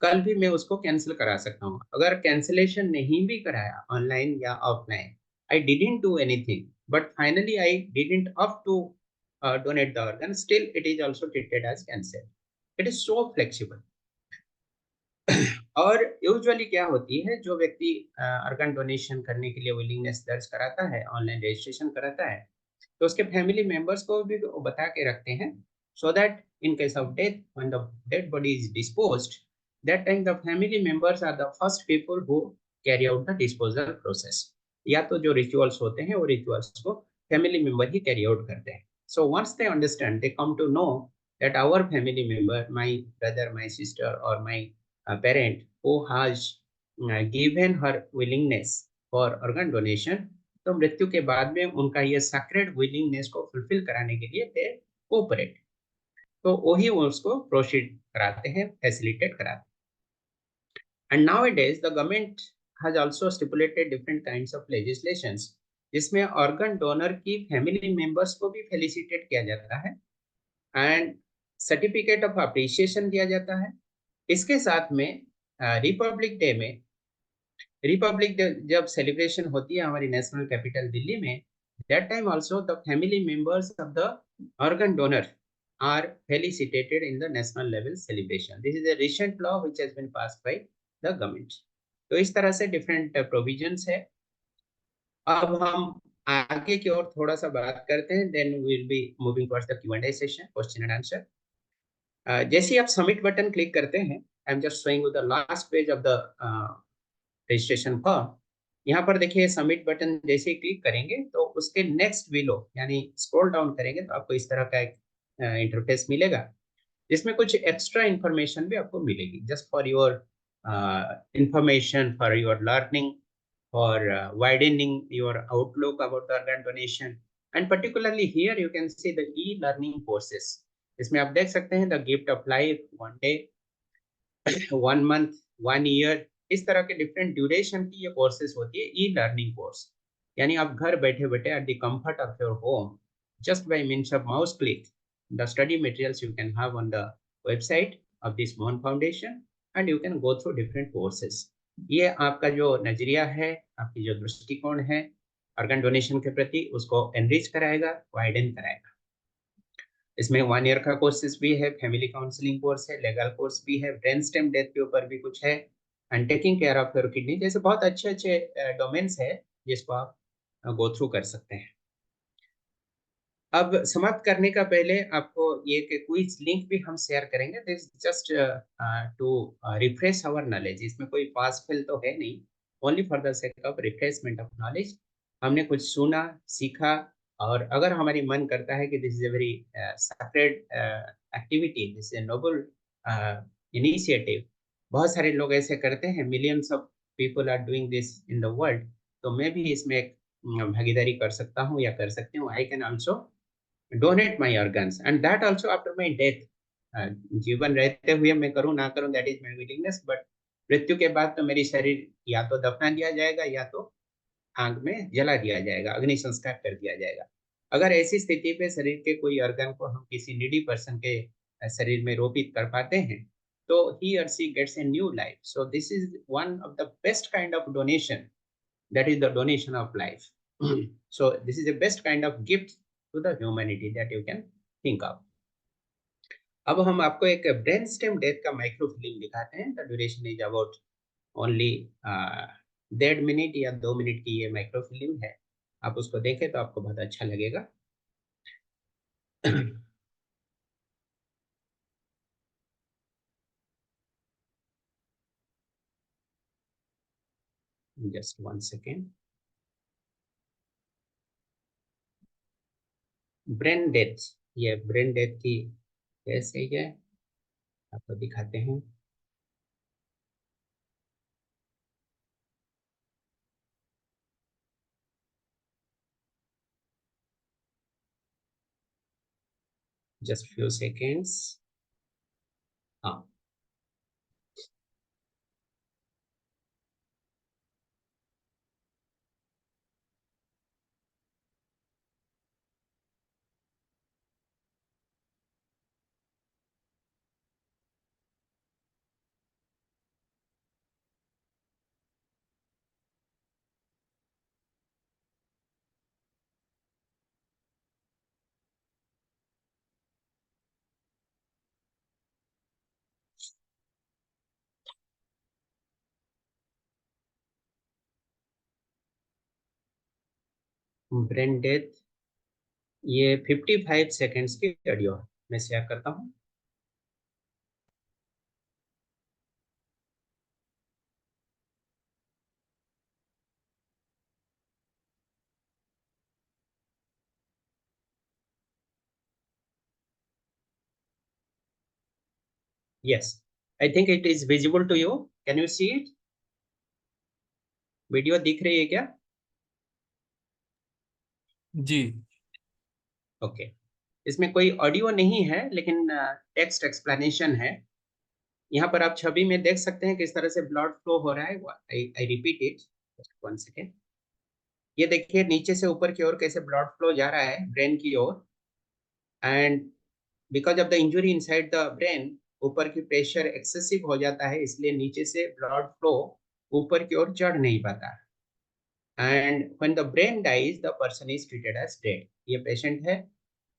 कल भी मैं उसको कैंसिल करा सकता हूँ। अगर कैंसिलेशन नहीं भी कराया ऑनलाइन या offline, I didn't do anything, but finally I didn't opt to donate the organ, still it is also treated as cancer. It is so flexible. और यूजुअली क्या होती है, जो व्यक्ति ऑर्गन डोनेशन करने के लिए विलिंगनेस दर्ज कराता है, ऑनलाइन रजिस्ट्रेशन कराता है, तो उसके फैमिली मेंबर्स को भी बता के रखते हैं, so that in case of death, when the dead body is disposed, that time the family members are the first people who carry out the disposal process. या तो जो रिचुअल्स होते हैं वो रिचुअल्स को फैमिली मेंबर ही carry out करते हैं। So once they understand, they come to know that our family member, my brother, my sister, or my parent who has given her willingness for organ donation, तो मृत्यु के बाद में उनका ये सैक्रेड विलिंगनेस को फुलफिल कराने के लिए दे कोऑपरेट, तो वही वो उसको प्रोसीड कराते हैं, फैसिलिटेट कराते हैं। And nowadays the government has also stipulated different kinds of legislations, जिसमें ऑर्गन डोनर की फैमिली मेंबर्स को भी फेलिसिटेट किया जाता है एंड सर्टिफिकेट ऑफ अप्रिसिएशन दिया जाता है। इसके साथ में रिपब्लिक डे में, रिपब्लिक डे जब सेलिब्रेशन होती है हमारी नेशनल कैपिटल दिल्ली में, that time also the family members of the organ donor are felicitated in the national level celebration. This is a recent law which has been passed by the government. तो इस तरह से different provisions है। अब हम आगे की ओर थोड़ा सा बात करते हैं, then we will be moving towards the Q&A session, question and answer. जैसे ही आप सबमिट बटन क्लिक करते हैं, I am just showing you the last page of the registration form. यहाँ पर देखिए सबमिट बटन जैसे ही क्लिक करेंगे तो उसके नेक्स्ट बिलो यानी स्क्रॉल डाउन करेंगे तो आपको इस तरह का एक इंटरफेस मिलेगा, जिसमें कुछ एक्स्ट्रा इंफॉर्मेशन भी आपको मिलेगी, just for your information, for your learning, for widening your outlook about the organ donation. And particularly here you can see the e-learning courses. इसमें आप देख सकते हैं the gift of life, 1 day, 1 month, 1 year, इस तरह के different duration की ये कोर्सेज होती है ई लर्निंग कोर्स। यानी आप घर बैठे बैठे at the comfort of your home, just by means of mouse click, the study materials you can have on the website of this Mohan Foundation, and you can go through different courses. ये आपका जो नजरिया है, आपकी जो दृष्टिकोण है organ donation के प्रति, उसको एनरिच कराएगा, वाइडन कराएगा। इसमें 1 ईयर का कोर्सेज भी है, फैमिली काउंसलिंग कोर्स है, लीगल कोर्स भी है, ब्रेन स्टेम डेथ के ऊपर भी कुछ है, and taking care of your kidney, जैसे बहुत अच्छे अच्छे डोमेन्स है जिसको आप गो थ्रू कर सकते हैं। अब समाप्त करने का पहले आपको ये क्विज लिंक भी हम शेयर करेंगे, this just to refresh our knowledge. इसमें कोई पास फेल तो है नहीं, only for the sake of refreshment of knowledge. हमने कुछ सुना, सीखा, और अगर हमारी मन करता है कि this is a very sacred activity, this is a noble initiative, बहुत सारे लोग ऐसे करते हैं, millions of people are doing this in the world, तो मैं भी इसमें एक भागीदारी कर सकता हूँ या कर सकती हूँ। I can also donate my organs and that also after my death. जीवन रहते हुए मैं करूं ना करूं, that is my willingness, but मृत्यु के बाद तो मेरी शरीर या तो दफना दिया जाएगा या तो आग में जला दिया जाएगा, अग्नि संस्कार कर दिया जाएगा। अगर ऐसी स्थिति पे शरीर के कोई organ को हम किसी नीडी पर्सन के शरीर में रोपित कर पाते हैं, तो he or she gets a new life. So this is one of the best kind of donation, that is the donation of life. So this is the best kind of gift to the humanity that you can think of. अब हम आपको एक brain stem death का micro film दिखाते हैं। The duration is about only 1.5 minute या 2 minute की ये माइक्रो फिल्म है। आप उसको देखें तो आपको बहुत अच्छा लगेगा। Just 1 second. ब्रेन डेथ, ये ब्रेन डेथ की कैसे है आपको दिखाते हैं। Just few seconds. हाँ, ब्रेन डेथ, ये 55 सेकेंड्स की ऑडियो मैं शेयर करता हूँ। Yes, I think it is visible to you. Can you see it? Video दिख रही है क्या? जी। ओके, इसमें कोई ऑडियो नहीं है लेकिन टेक्स्ट एक्सप्लेनेशन है। यहाँ पर आप छवि में देख सकते हैं किस तरह से ब्लड फ्लो हो रहा है। I repeat it, just 1 second. ये देखिए नीचे से ऊपर की ओर कैसे ब्लड फ्लो जा रहा है ब्रेन की ओर, and because of the injury inside the brain ऊपर की प्रेशर एक्सेसिव हो जाता है, इसलिए नीचे से ब्लड फ्लो ऊपर की ओर चढ़ नहीं पाता। And when the brain dies the person is treated as dead. ये पेशेंट है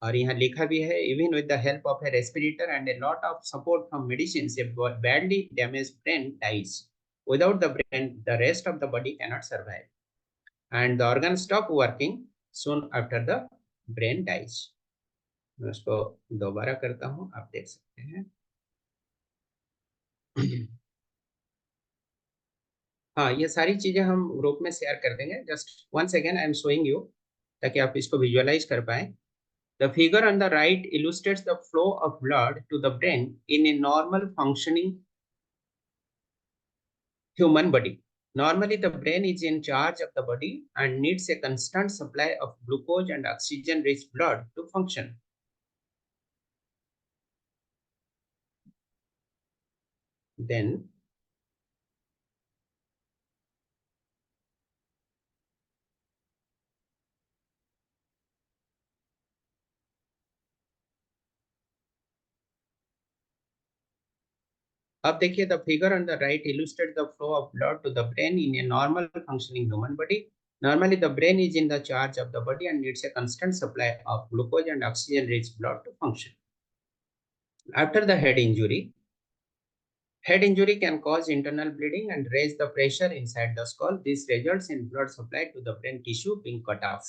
और यहाँ लिखा भी है, even with the help of a respirator and a lot of support from medicine, a badly damaged brain dies. Without the brain the rest of the body cannot survive and the organ stop working soon after the brain dies. मैं उसको दोबारा करता हूँ, आप देख सकते हैं। हाँ, ये सारी चीजें हम ग्रुप में शेयर कर देंगे। Just 1 second, I am showing you ताकि आप इसको विजुअलाइज कर पाए। The figure on the right illustrates the flow of blood to the brain in a normal functioning human body. Normally, the brain is in charge of the body and needs a constant supply of glucose and oxygen-rich blood to function. Then, अब देखिए, the figure on the right illustrates the flow of blood to the brain in a normal functioning human body. Normally, the brain is in the charge of the body and needs a constant supply of glucose and oxygen-rich blood to function. After the head injury can cause internal bleeding and raise the pressure inside the skull. This results in blood supply to the brain tissue being cut off.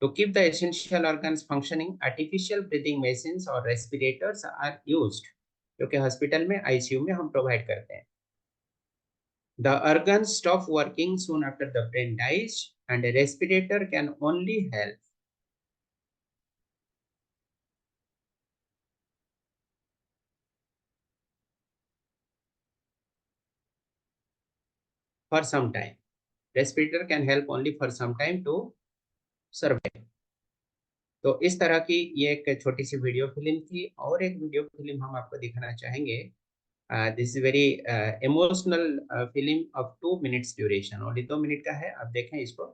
To keep the essential organs functioning, artificial breathing machines or respirators are used, जो कि hospital में ICU में हम provide करते हैं। The organs stop working soon after the brain dies, and a respirator can only help for some time. Respirator can help only for some time to survive. तो इस तरह की ये एक छोटी सी वीडियो फिल्म थी, और एक वीडियो फिल्म हम आपको दिखाना चाहेंगे। This is very emotional film of 2 minutes duration, only 2 minute का है। आप देखें इसको,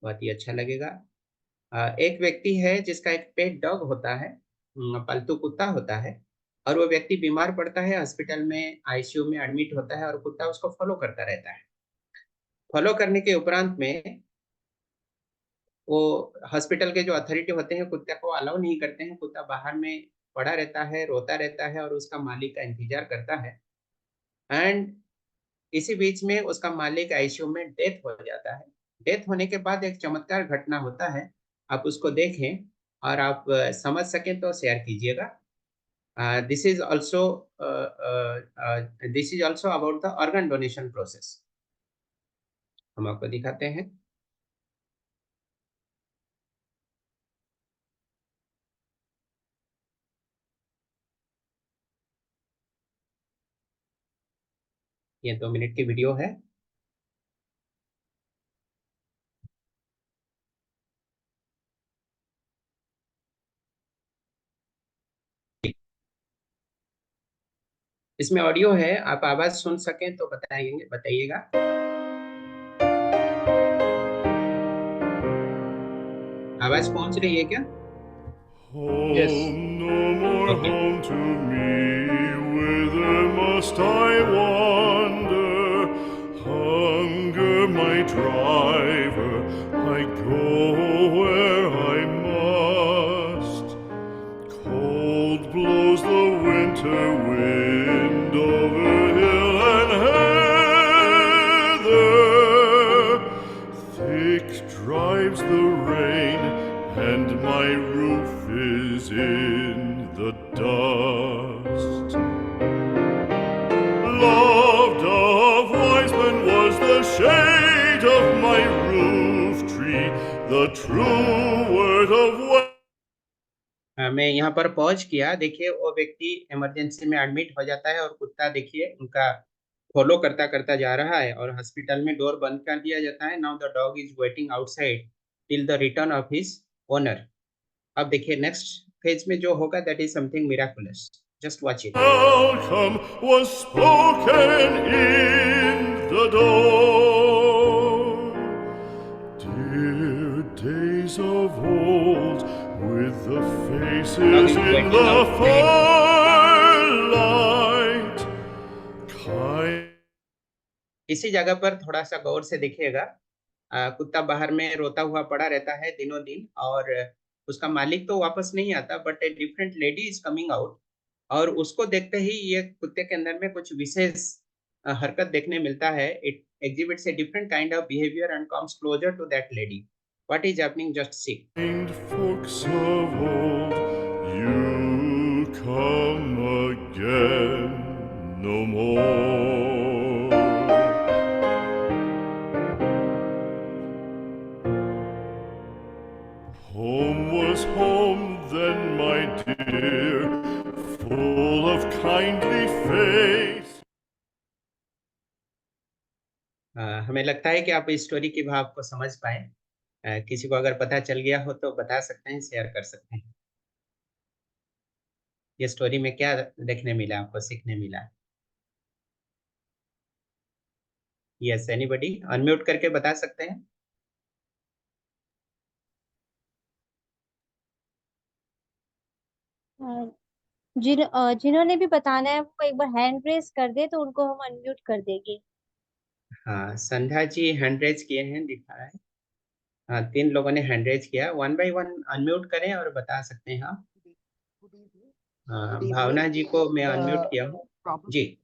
बहुत ही अच्छा लगेगा। एक व्यक्ति है जिसका एक पेट डॉग होता है, पालतू कुत्ता होता है, और वो व्यक्ति बीमार पड़ता है, हॉस्पिटल में आईसीयू में एडमिट होता है, और कुत्ता उसको फॉलो करता रहता है। फॉलो करने के उपरांत में वो हॉस्पिटल के जो अथॉरिटी होते हैं कुत्ते को अलाउ नहीं करते हैं। कुत्ता बाहर में पड़ा रहता है, रोता रहता है और उसका मालिक का इंतजार करता है। एंड इसी बीच में उसका मालिक आईसीयू में डेथ हो जाता है। डेथ होने के बाद एक चमत्कार घटना होता है, आप उसको देखें और आप समझ सकें तो शेयर कीजिएगा। This is also about the organ donation process. हम आपको दिखाते हैं। ये 2 मिनट की वीडियो है। इसमें ऑडियो है, आप आवाज सुन सकें तो बताइएगा। आवाज पहुंच रही है क्या? Yes. No more Okay. home to me, whither must I wander? Hunger my driver, I go where I must. Cold blows the winter wind over hill and heather. Thick drives the rain, and my roof is in the dust. Loved of wise men was the shade of my roof tree, the true word of मैं यहाँ पर pause किया, देखिए वो व्यक्ति emergency में admit हो जाता है और कुत्ता देखिए उनका फॉलो करता करता जा रहा है और हॉस्पिटल में डोर बंद कर दिया जाता है। Now the dog is waiting outside till the return of his owner. अब देखिए नेक्स्ट फेज में जो होगा that is something miraculous, just watch it. Welcome was spoken in the door. Dear days of old, with the faces in the firelight, kind. इसी जगह पर थोड़ा सा गौर से देखिएगा, कुत्ता बाहर में रोता हुआ पड़ा रहता है दिनों दिन और उसका मालिक तो वापस नहीं आता, but a different lady is coming out और उसको देखते ही ये कुत्ते के अंदर में कुछ विशेष हरकत देखने मिलता है। It exhibits a different kind of behaviour and comes closer to that lady. What is happening, just see. Folks of old, you come again no more. Home was home then, my dear, full of kindly face. हमें लगता है कि आप इस story के भाव को समझ पाए। किसी को अगर पता चल गया हो तो बता सकते हैं, शेयर कर सकते हैं। ये स्टोरी में क्या देखने मिला, आपको सीखने मिला? यस, एनीबॉडी अनम्यूट करके बता सकते हैं? जिन्होंने भी बताना है वो एक बार हैंड रेस कर दे तो उनको हम अनम्यूट कर देंगे। हाँ, संध्या जी हैंड रेज किए हैं, दिखा है। हाँ, 3 लोगों ने हैंड रेज किया। वन बाय वन अनम्यूट करें और बता सकते हैं आप। भावना जी को मैं अनम्यूट किया हूँ जी,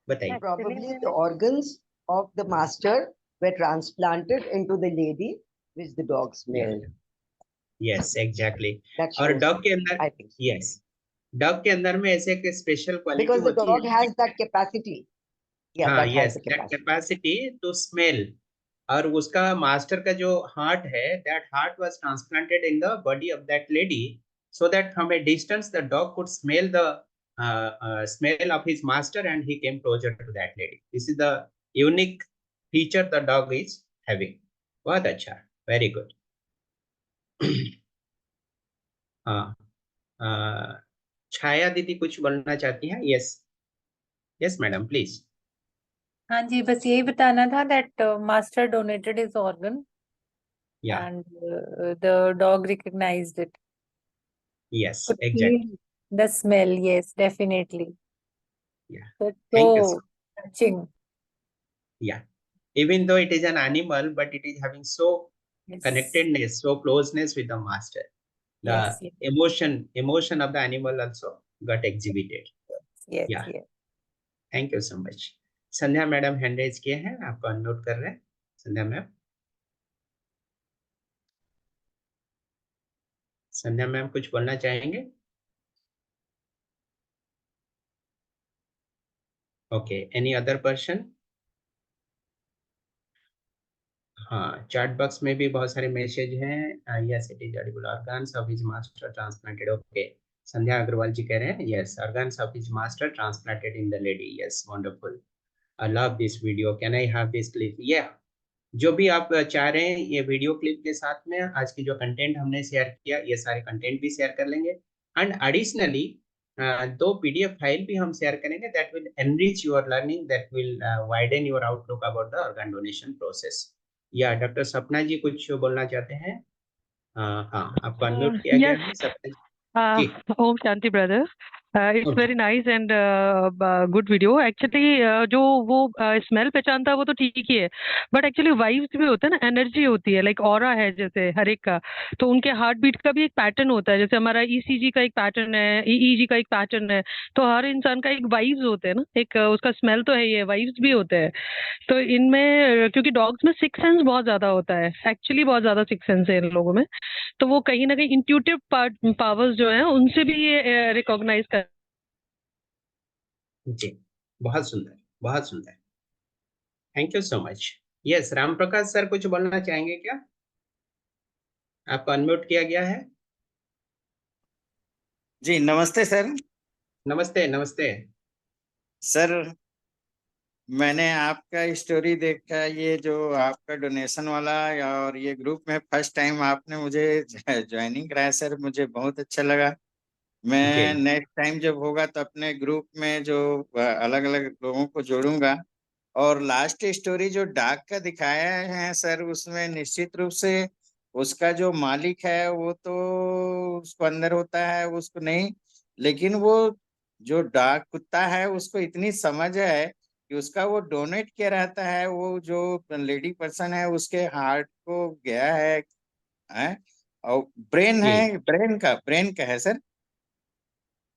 बताइए। Probably the organs of the master were transplanted into the lady which the dog smelled. Yes exactly. That और shows, डॉग के अंदर, I think. यस, डॉग के अंदर में ऐसे एक स्पेशल क्वालिटी Because the होती dog है। has that capacity. Yeah, हाँ, that has yes, the that capacity. Capacity to smell. और उसका मास्टर का जो हार्ट है, that heart was transplanted in the body of that lady so that from a distance the dog could smell the smell of his master and he came closer to that lady. This is the unique feature the dog is having. बहुत अच्छा, very good. हाँ, छाया दीदी कुछ बोलना चाहती हैं? Yes, yes madam please. हाँ जी, बस यही बताना था that master donated his organ yeah, and the dog recognised it, yes could exactly, feel the smell. Yes, definitely. Yeah, That's thank you. so touching. Yeah, even though it is an animal, but it is having so Yes. connectedness, so closeness with the master. The Yes, yes, emotion of the animal also got exhibited. yes, Yeah, yes. thank you so much. Sandhya madam hand raise किए हैं, आपको unmute कर रहे हैं। संध्या ma'am, संध्या ma'am कुछ बोलना चाहेंगे? Okay, any other person? हाँ, चैट बॉक्स में भी बहुत सारे मैसेज हैं। Yes, it is edible organs of his master transplanted. Okay, Sandhya Agarwal ji कह रहे हैं yes, organs of his master transplanted in the lady. Yes, wonderful, I love this video, can I have this clip? या जो भी आप चाह रहे हैं, ये वीडियो क्लिप के साथ में आज की जो कंटेंट हमने शेयर किया, ये सारे कंटेंट भी शेयर कर लेंगे। एंड एडिशनली 2 पीडीएफ फाइल भी हम शेयर करेंगे that will enrich your learning, that will widen your outlook about the organ donation process. या डॉक्टर सपना जी कुछ बोलना चाहते हैं? हाँ, आपको अनम्यूट किया गया है सपना जी। Om Shanti, brother. It's very nice and good video. Actually, जो वो स्मेल पहचानता है वो तो ठीक ही है, बट एक्चुअली वाइब्स भी होता है ना, एनर्जी होती है, लाइक ऑरा है जैसे हर एक का, तो उनके हार्ट बीट का भी एक पैटर्न होता है, जैसे हमारा ईसीजी का एक पैटर्न है, ईईजी का एक पैटर्न है, तो हर इंसान का एक वाइब्स होते हैं ना, एक उसका स्मेल तो है ही है, वाइब्स भी होते हैं। तो इनमें क्योंकि डॉग्स में सिक्स सेंस बहुत ज्यादा होता है, एक्चुअली बहुत ज्यादा सिक्स सेंस है इन लोगों में, तो वो कहीं ना कहीं इंट्यूटिव पावर्स जो है उनसे भी ये रिकॉग्नाइज कर। जी, बहुत सुंदर, बहुत सुंदर, thank you so much. Yes, Ram Prakash sir कुछ बोलना चाहेंगे क्या? आपको अनम्यूट किया गया है। जी नमस्ते सर। नमस्ते नमस्ते। सर मैंने आपका स्टोरी देखा, ये जो आपका डोनेशन वाला, और ये ग्रुप में फर्स्ट टाइम आपने मुझे ज्वाइनिंग कराया सर, मुझे बहुत अच्छा लगा। मैं जी नेक्स्ट टाइम जब होगा तो अपने ग्रुप में जो अलग अलग लोगों को जोड़ूंगा। और लास्ट स्टोरी जो डाक का दिखाया है सर, उसमें निश्चित रूप से उसका जो मालिक है वो तो उसको अंदर होता है, उसको नहीं, लेकिन वो जो डाक कुत्ता है उसको इतनी समझ है कि उसका वो डोनेट किया रहता है, वो जो लेडी पर्सन है उसके हार्ट को गया है और ब्रेन जी। है, ब्रेन का है सर,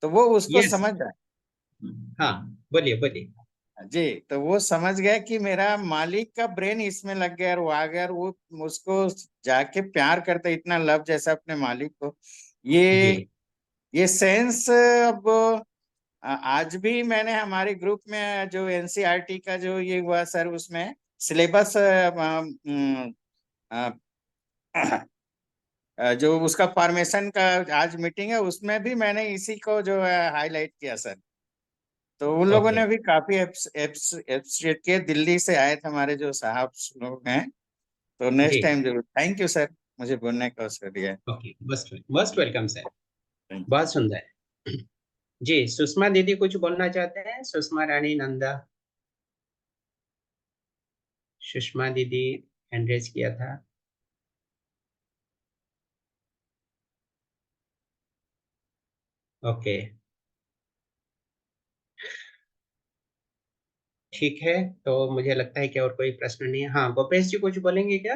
तो वो उसको यस। समझ रहा है। हाँ, बोलिए बोलिए। जी, तो वो समझ गया कि मेरा मालिक का ब्रेन इसमें लग गया और वो आ गया, और वो उसको जाके प्यार करता है इतना लव जैसा अपने मालिक को। ये जी ये सेंस अब आज भी मैंने हमारे ग्रुप में जो एनसीईआरटी का जो ये हुआ सर, उसमें सिलेबस जो उसका फॉर्मेशन का आज मीटिंग है उसमें भी मैंने इसी को जो है हाईलाइट किया सर। तो उन लोगों ओके ने भी काफी एप्रिशिएट किए, दिल्ली से आए थे हमारे जो साहब लोग हैं। तो जी। नेक्स्ट टाइम जरूर, थैंक यू सर, मुझे बोलने का अवसर दिया। Okay, most most welcome sir. Thank you. बहुत सुंदर। जी, सुषमा दीदी कुछ बोलना चाहते हैं? सुषमा रानी नंदा, सुषमा दीदी हैंड रेज किया था। ओके, ठीक है। तो मुझे लगता है कि और कोई प्रश्न नहीं है। हाँ, गोपेश जी कुछ बोलेंगे क्या?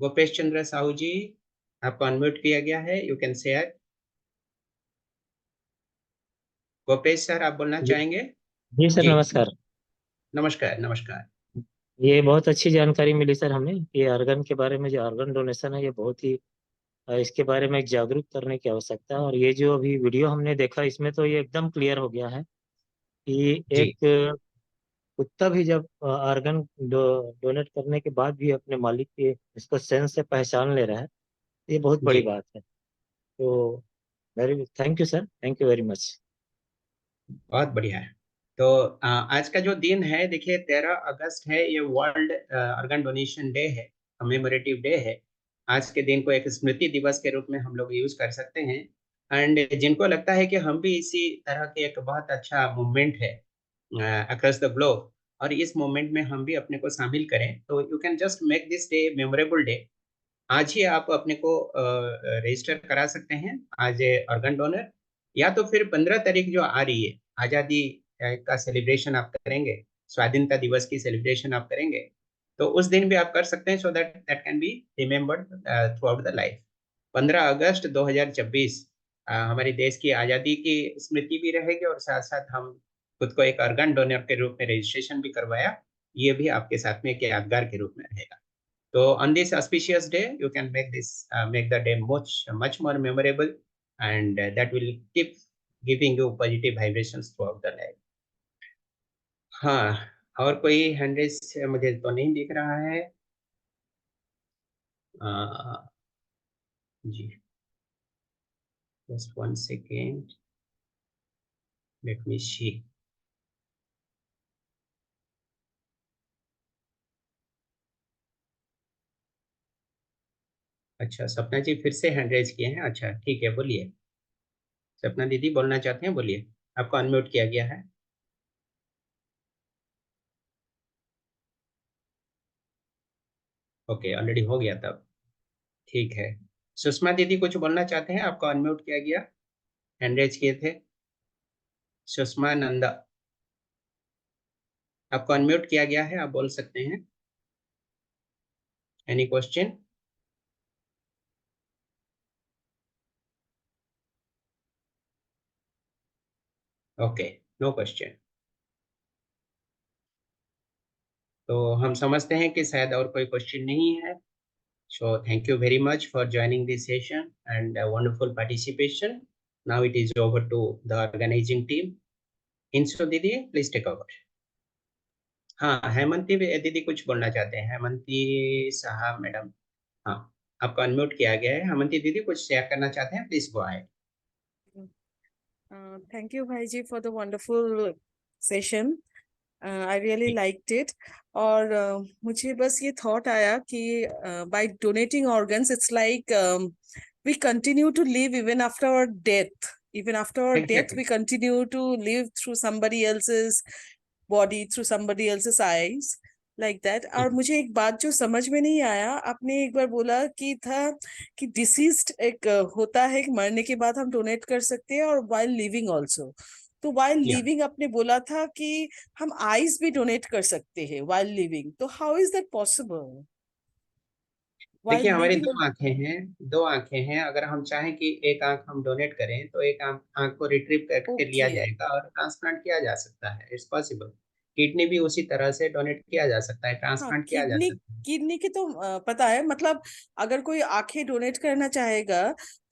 गोपेश चंद्र साहू जी, आपको अनम्यूट किया गया है, you can share. Gopesh sir, आप बोलना जी चाहेंगे? जी सर, जी, नमस्कार। नमस्कार नमस्कार। ये बहुत अच्छी जानकारी मिली सर हमें, ये ऑर्गन के बारे में, जो ऑर्गन डोनेशन है ये बहुत ही इसके बारे में एक जागरूक करने की आवश्यकता है। और ये जो अभी वीडियो हमने देखा इसमें तो ये एकदम क्लियर हो गया है कि जी एक कुत्ता भी जब ऑर्गन डोनेट करने के बाद भी अपने मालिक के इसको सेंस से पहचान ले रहा है, ये बहुत जी, बड़ी बात है। तो very thank you sir, thank you very much. बहुत बढ़िया है। तो आज का जो दिन है, देखिए 13 अगस्त है, ये वर्ल्ड ऑर्गन डोनेशन डे है, कमेमोरेटिव डे है। आज के दिन को एक स्मृति दिवस के रूप में हम लोग यूज कर सकते हैं। एंड जिनको लगता है कि हम भी इसी तरह के एक बहुत अच्छा मूवमेंट है अक्रॉस द ग्लोब, और इस मूवमेंट में हम भी अपने को शामिल करें, तो you can just make this day memorable day. आज ही आप अपने को रजिस्टर करा सकते हैं आज ए ऑर्गन डोनर, या तो फिर 15 तारीख जो आ रही है, आज़ादी का सेलिब्रेशन आप करेंगे, स्वाधीनता दिवस की सेलिब्रेशन आप करेंगे, तो उस दिन भी आप कर सकते हैं, so that that can be remembered through out the life. 15 अगस्त 2026 हमारे देश की आज़ादी की स्मृति भी रहेगी, और साथ साथ हम खुद को एक ऑर्गन डोनर के रूप में रजिस्ट्रेशन भी करवाया, ये भी आपके साथ में एक यादगार के रूप में रहेगा। So on this auspicious day, you can make this make the day much more memorable, and that will keep giving you positive vibrations throughout the life. हाँ, और कोई हैंड रेज मुझे तो नहीं दिख रहा है। अ, जी, just 1 second, let me see. अच्छा, सपना जी फिर से हैंड रेज किए हैं, अच्छा ठीक है, बोलिए। सपना दीदी बोलना चाहते हैं, बोलिए, आपको अनम्यूट किया गया है। ओके, ऑलरेडी हो गया तब, ठीक है। सुषमा दीदी कुछ बोलना चाहते हैं, आपको अनम्यूट किया गया, हैंड रेज किए थे। सुषमा नंदा, आपको अनम्यूट किया गया है, आप बोल सकते हैं। Any question? Okay, no question. तो हम समझते हैं कि शायद और कोई क्वेश्चन नहीं है। So thank you very much for joining this session and wonderful participation. Now it is over to the organising team. इंसो दीदी प्लीज टेक ओवर। हाँ, हेमंती दीदी कुछ बोलना चाहते हैं, हेमंती साहब मैडम। हाँ, आपको अनम्यूट किया गया है, हेमंती दीदी कुछ शेयर करना चाहते हैं, please go ahead. Thank you, Bhaiji, for the wonderful session. I really liked it. और मुझे बस ये thought आया कि by donating organs, it's like we continue to live even after our death. Even after our death, Exactly. we continue to live through somebody else's body, through somebody else's eyes, like that. और मुझे एक बात जो समझ में नहीं आया, आपने एक बार बोला कि था कि डिसीज्ड एक होता है कि मरने के बाद हम डोनेट कर सकते हैं, और वाइल लिविंग ऑल्सो। तो वाइल Yeah. लिविंग आपने बोला था कि हम आईज भी डोनेट कर सकते हैं वाइल लिविंग, तो हाउ इज दैट पॉसिबल? देखिए, हमारी दो आंखें हैं। अगर हम चाहें कि एक आंख हम डोनेट करें तो एक आंख को रिट्रीव करके लिया ओके, जाएगा और ट्रांसप्लांट किया जा सकता है। It's possible. किडनी भी उसी तरह से डोनेट किया जा सकता है, हाँ, ट्रांसप्लांट किया जा किडनी सकता है। किडनी की तो पता है, मतलब अगर कोई आंखें डोनेट करना चाहेगा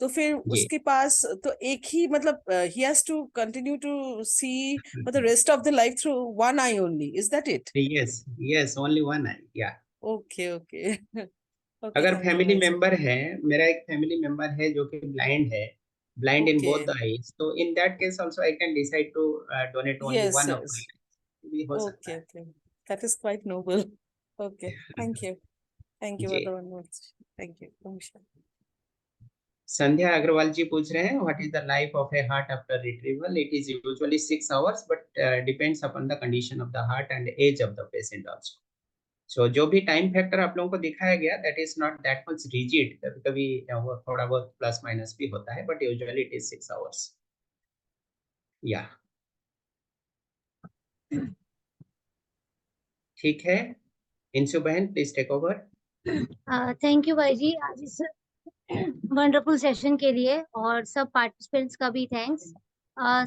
तो फिर जी, उसके पास तो एक ही, मतलब he has to continue to see for the rest of the life through one eye only, is that it? Yes yes, only one eye. Yeah okay okay okay, अगर थैंक यू फैमिली भाई ji. Member है, मेरा एक family member है जो कि blind है, blind in okay, both the eyes, तो in that case also I can decide to donate only yes one of yes, my, भी हो सकता ओके है। Okay, that is quite noble. Okay, thank you ji, for the one, thank you, नमस्कार। संध्या अग्रवाल जी पूछ रहे हैं, what is the life of a heart after retrieval? It is usually 6 hours, but depends upon the condition of the heart and age of the patient also. So जो भी time factor आप लोगों को दिखाया गया, that is not that much rigid. कभी कभी वो थोड़ा बहुत प्लस माइनस भी होता है, but usually it is 6 hours। या ठीक है, इंशु बहन please take over. Thank you भाई जी आज इस वंडरफुल सेशन के लिए, और सब पार्टिसिपेंट्स का भी थैंक्स।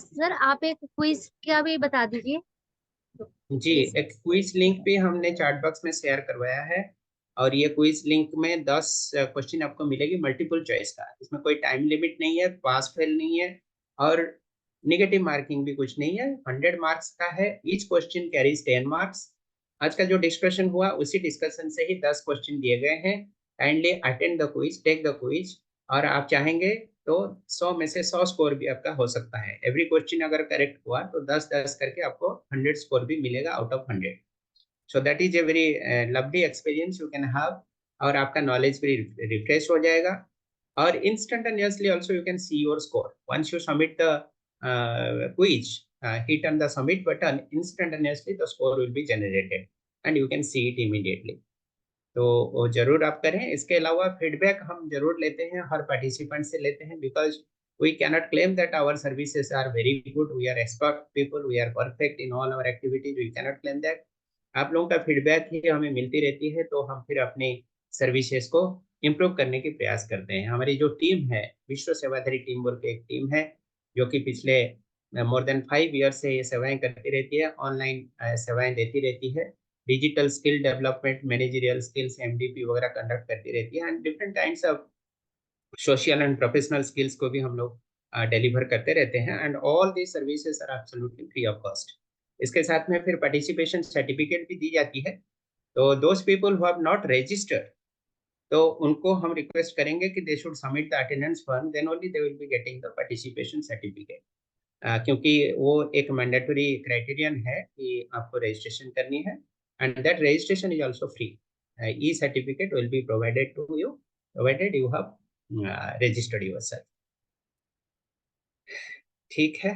सर आप एक क्विज का भी बता दीजिए जी, प्लीज। एक क्विज लिंक भी हमने चैट बॉक्स में शेयर करवाया है, और ये क्विज लिंक में 10 क्वेश्चन आपको मिलेगी मल्टीपल चॉइस का। इसमें कोई टाइम लिमिट नहीं है, पास फेल नहीं है, और निगेटिव मार्किंग भी कुछ नहीं है। 100 मार्क्स का है, ईच क्वेश्चन कैरीज 10 मार्क्स। आज का जो डिस्कशन हुआ उसी डिस्कशन से ही 10 क्वेश्चन दिए गए हैं। Kindly attend the quiz, take the quiz, और आप चाहेंगे तो 100 में से 100 स्कोर भी आपका हो सकता है। एवरी क्वेश्चन अगर करेक्ट हुआ तो 10-10 करके आपको 100 स्कोर भी मिलेगा out of 100। So that is a very lovely experience you can have, और आपका नॉलेज भी रिफ्रेश हो जाएगा। और instantaneously also you can see your score once you submit the quiz. Hit on the submit button, instantaneously the score will be generated and you can see it immediately. तो वो जरूर आप करें। इसके अलावा फीडबैक हम जरूर लेते हैं, हर पार्टिसिपेंट से लेते हैं, because we cannot claim that our services are very good, we are expert people, we are perfect in all our activities, we cannot claim that. आप लोगों का फीडबैक ही हमें मिलती रहती है, तो हम फिर अपनी सर्विसेज को इम्प्रूव करने की प्रयास करते हैं। हमारी जो टीम है, विश्व सेवाधारी टीम बोल के एक टीम है, जो कि पिछले मोर देन 5 ईयर से ये सेवाएं करती रहती है, ऑनलाइन सेवाएं देती रहती है, digital skill development, managerial skills, MDP वगैरह कंडक्ट करती रहती है, and different kinds of social and professional skills को भी हम लोग डिलीवर करते रहते हैं, and all the services are absolutely free of cost. इसके साथ में फिर पार्टिसिपेशन सर्टिफिकेट भी दी जाती है। तो those people who have not registered, तो उनको हम रिक्वेस्ट करेंगे कि they should submit the attendance form, then only they will be getting the participation certificate. क्योंकि वो एक मैंडेटरी क्राइटेरियन है कि आपको रजिस्ट्रेशन करनी है, and that registration is also free. E certificate will be provided to you provided you have registered yourself. ठीक है।